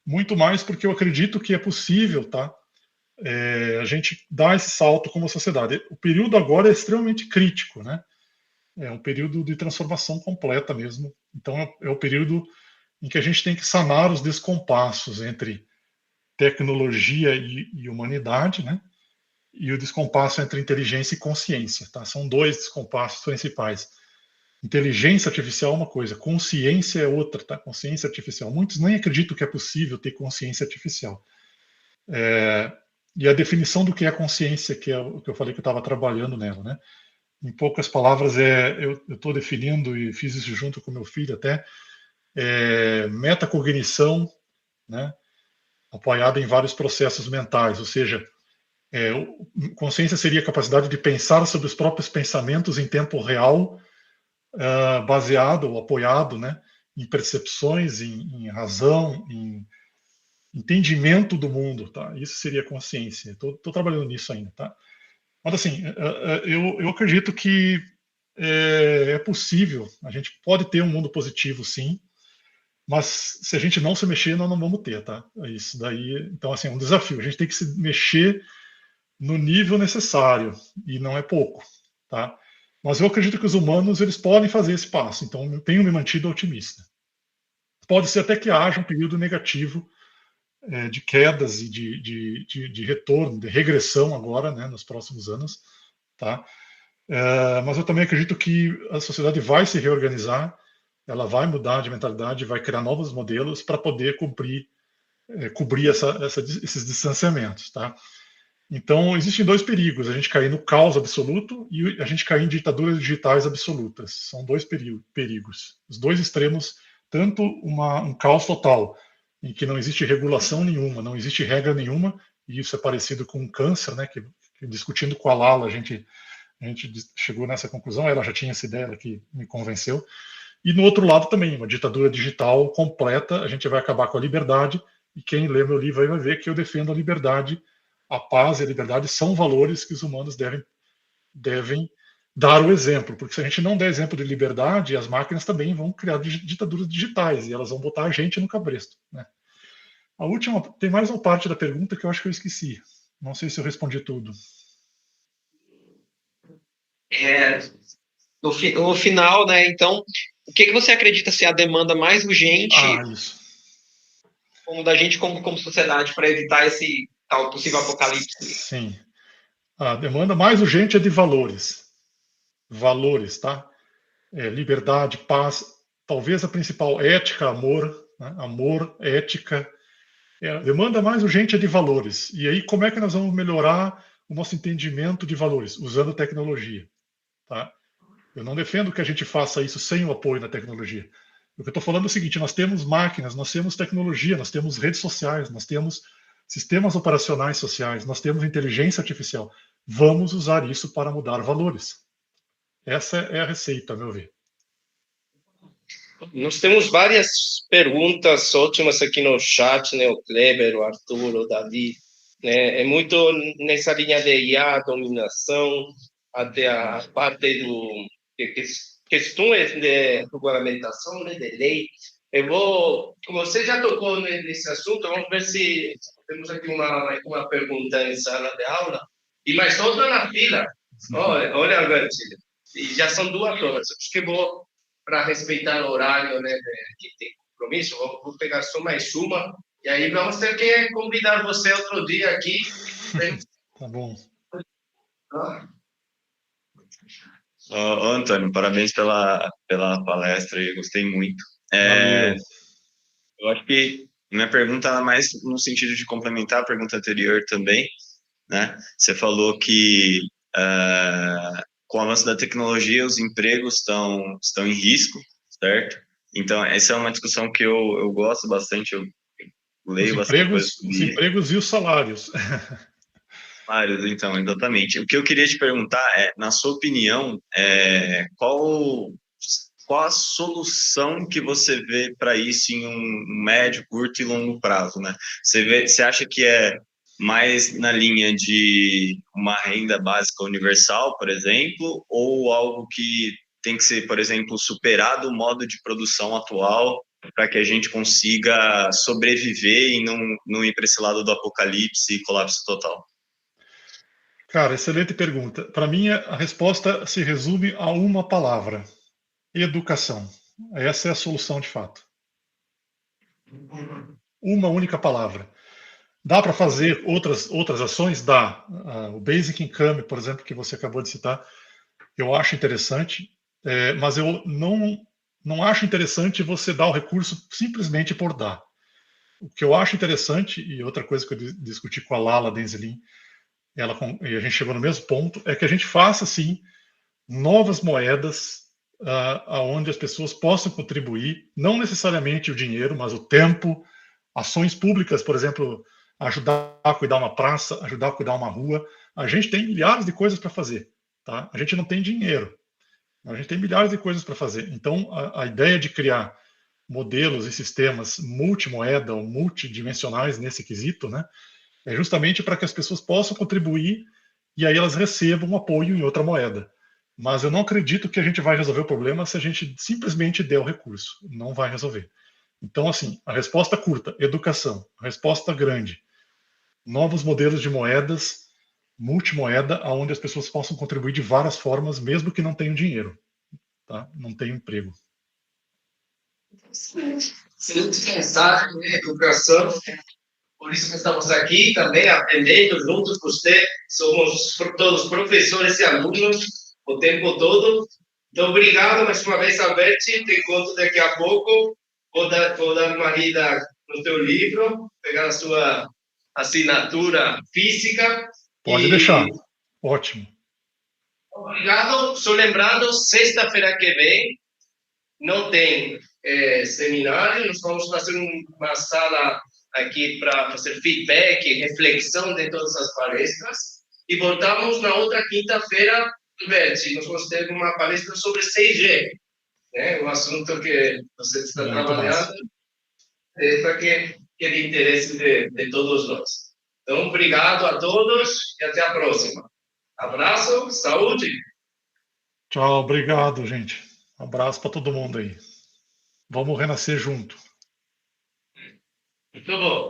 muito mais porque eu acredito que é possível, tá? A gente dar esse salto como sociedade. O período agora é extremamente crítico, né? É um período de transformação completa mesmo. Então, é o período em que a gente tem que sanar os descompassos entre tecnologia e humanidade, né? E o descompasso entre inteligência e consciência, tá? São dois descompassos principais. Inteligência artificial é uma coisa, consciência é outra, tá? Consciência artificial. Muitos nem acreditam que é possível ter consciência artificial. E a definição do que é consciência, que é o que eu falei que eu estava trabalhando nela, né? Em poucas palavras, eu estou definindo, e fiz isso junto com meu filho até, metacognição, né? Apoiada em vários processos mentais, ou seja, consciência seria a capacidade de pensar sobre os próprios pensamentos em tempo real, baseado ou apoiado, né, em percepções, em razão, em entendimento do mundo, tá? Isso seria consciência. Estou trabalhando nisso ainda, tá? Mas assim, eu acredito que é possível. A gente pode ter um mundo positivo, sim, mas se a gente não se mexer, nós não vamos ter, tá? Isso daí, então assim, é um desafio. A gente tem que se mexer no nível necessário e não é pouco, tá? Mas eu acredito que os humanos eles podem fazer esse passo. Então, eu tenho me mantido otimista. Pode ser até que haja um período negativo de quedas e de retorno, de regressão agora, né, nos próximos anos, tá? Mas eu também acredito que a sociedade vai se reorganizar, ela vai mudar de mentalidade, vai criar novos modelos para poder cobrir esses distanciamentos, tá? Então, existem dois perigos: a gente cair no caos absoluto e a gente cair em ditaduras digitais absolutas. São dois perigos. Os dois extremos, tanto um caos total, em que não existe regulação nenhuma, não existe regra nenhuma, e isso é parecido com um câncer, né? Que discutindo com a Lala, a gente chegou nessa conclusão, ela já tinha essa ideia, ela que me convenceu. E no outro lado também, uma ditadura digital completa, a gente vai acabar com a liberdade, e quem lê meu livro aí vai ver que eu defendo a liberdade. A paz e a liberdade são valores que os humanos devem dar o exemplo, porque se a gente não der exemplo de liberdade, as máquinas também vão criar ditaduras digitais e elas vão botar a gente no cabresto, né? A última, tem mais uma parte da pergunta que eu acho que eu esqueci. Não sei se eu respondi tudo. No final, né? Então, o que você acredita ser a demanda mais urgente da gente como sociedade para evitar esse tal possível apocalipse? Sim. A demanda mais urgente é de valores. Valores, tá? Liberdade, paz, talvez a principal, ética, amor, né? Amor, ética. A demanda mais urgente é de valores. E aí, como é que nós vamos melhorar o nosso entendimento de valores? Usando tecnologia, tá? Eu não defendo que a gente faça isso sem o apoio da tecnologia. O que eu estou falando é o seguinte: nós temos máquinas, nós temos tecnologia, nós temos redes sociais, nós temos sistemas operacionais sociais, nós temos inteligência artificial. Vamos usar isso para mudar valores. Essa é a receita, a meu ver. Nós temos várias perguntas ótimas aqui no chat, né? O Kleber, o Arthur, o Davi, né? É muito nessa linha de IA, dominação, até a parte de questões de regulamentação, né? De lei. Você já tocou nesse assunto, vamos ver se temos aqui uma pergunta em sala de aula. E mais outra na fila. Olha agora, e já são 2 horas. Acho que vou, para respeitar o horário, né, que tem compromisso, vou pegar só mais uma, e aí vamos ter que convidar você outro dia aqui. Né? Tá bom. Antônio, parabéns pela palestra, eu gostei muito. Eu acho que minha pergunta é mais no sentido de complementar a pergunta anterior também, né? Você falou que com o avanço da tecnologia os empregos estão em risco, certo? Então, essa é uma discussão que eu gosto bastante, eu leio bastante coisa sobre os empregos e os salários. Salários, então, exatamente. O que eu queria te perguntar é, na sua opinião, qual a solução que você vê para isso em um médio, curto e longo prazo, né? Você acha que é mais na linha de uma renda básica universal, por exemplo, ou algo que tem que ser, por exemplo, superado o modo de produção atual para que a gente consiga sobreviver e não ir para esse lado do apocalipse e colapso total? Cara, excelente pergunta. Para mim, a resposta se resume a uma palavra: educação. Essa é a solução de fato. Uma única palavra. Dá para fazer outras ações? Dá. O Basic Income, por exemplo, que você acabou de citar, eu acho interessante, mas eu não acho interessante você dar o recurso simplesmente por dar. O que eu acho interessante, e outra coisa que eu discuti com a Lala Denzilin, e a gente chegou no mesmo ponto, é que a gente faça, sim, novas moedas onde as pessoas possam contribuir, não necessariamente o dinheiro, mas o tempo, ações públicas, por exemplo, ajudar a cuidar uma praça, ajudar a cuidar uma rua. A gente tem milhares de coisas para fazer, tá? A gente não tem dinheiro, a gente tem milhares de coisas para fazer. Então, a ideia de criar modelos e sistemas multimoeda ou multidimensionais nesse quesito, né, é justamente para que as pessoas possam contribuir e aí elas recebam apoio em outra moeda. Mas eu não acredito que a gente vai resolver o problema se a gente simplesmente der o recurso. Não vai resolver. Então, assim, a resposta curta, educação. A resposta grande, novos modelos de moedas, multimoeda, onde as pessoas possam contribuir de várias formas, mesmo que não tenham dinheiro, tá? Não tenham emprego. Excelente mensagem, né? Educação. Por isso que estamos aqui também aprendendo juntos com você. Somos todos professores e alunos o tempo todo. Então, obrigado mais uma vez, Albert. Te conto daqui a pouco. Vou dar uma lida no teu livro, pegar a sua assinatura física. Pode deixar. Ótimo. Obrigado. Só lembrando, sexta-feira que vem não tem seminário. Nós vamos fazer uma sala aqui para fazer feedback, reflexão de todas as palestras. E voltamos na outra quinta-feira, Beth. Nós vamos ter uma palestra sobre 6G, né? Um assunto que você está trabalhando, para que é de interesse de todos nós. Então, obrigado a todos e até a próxima. Abraço, saúde. Tchau, obrigado, gente. Abraço para todo mundo aí. Vamos renascer junto. Muito bom.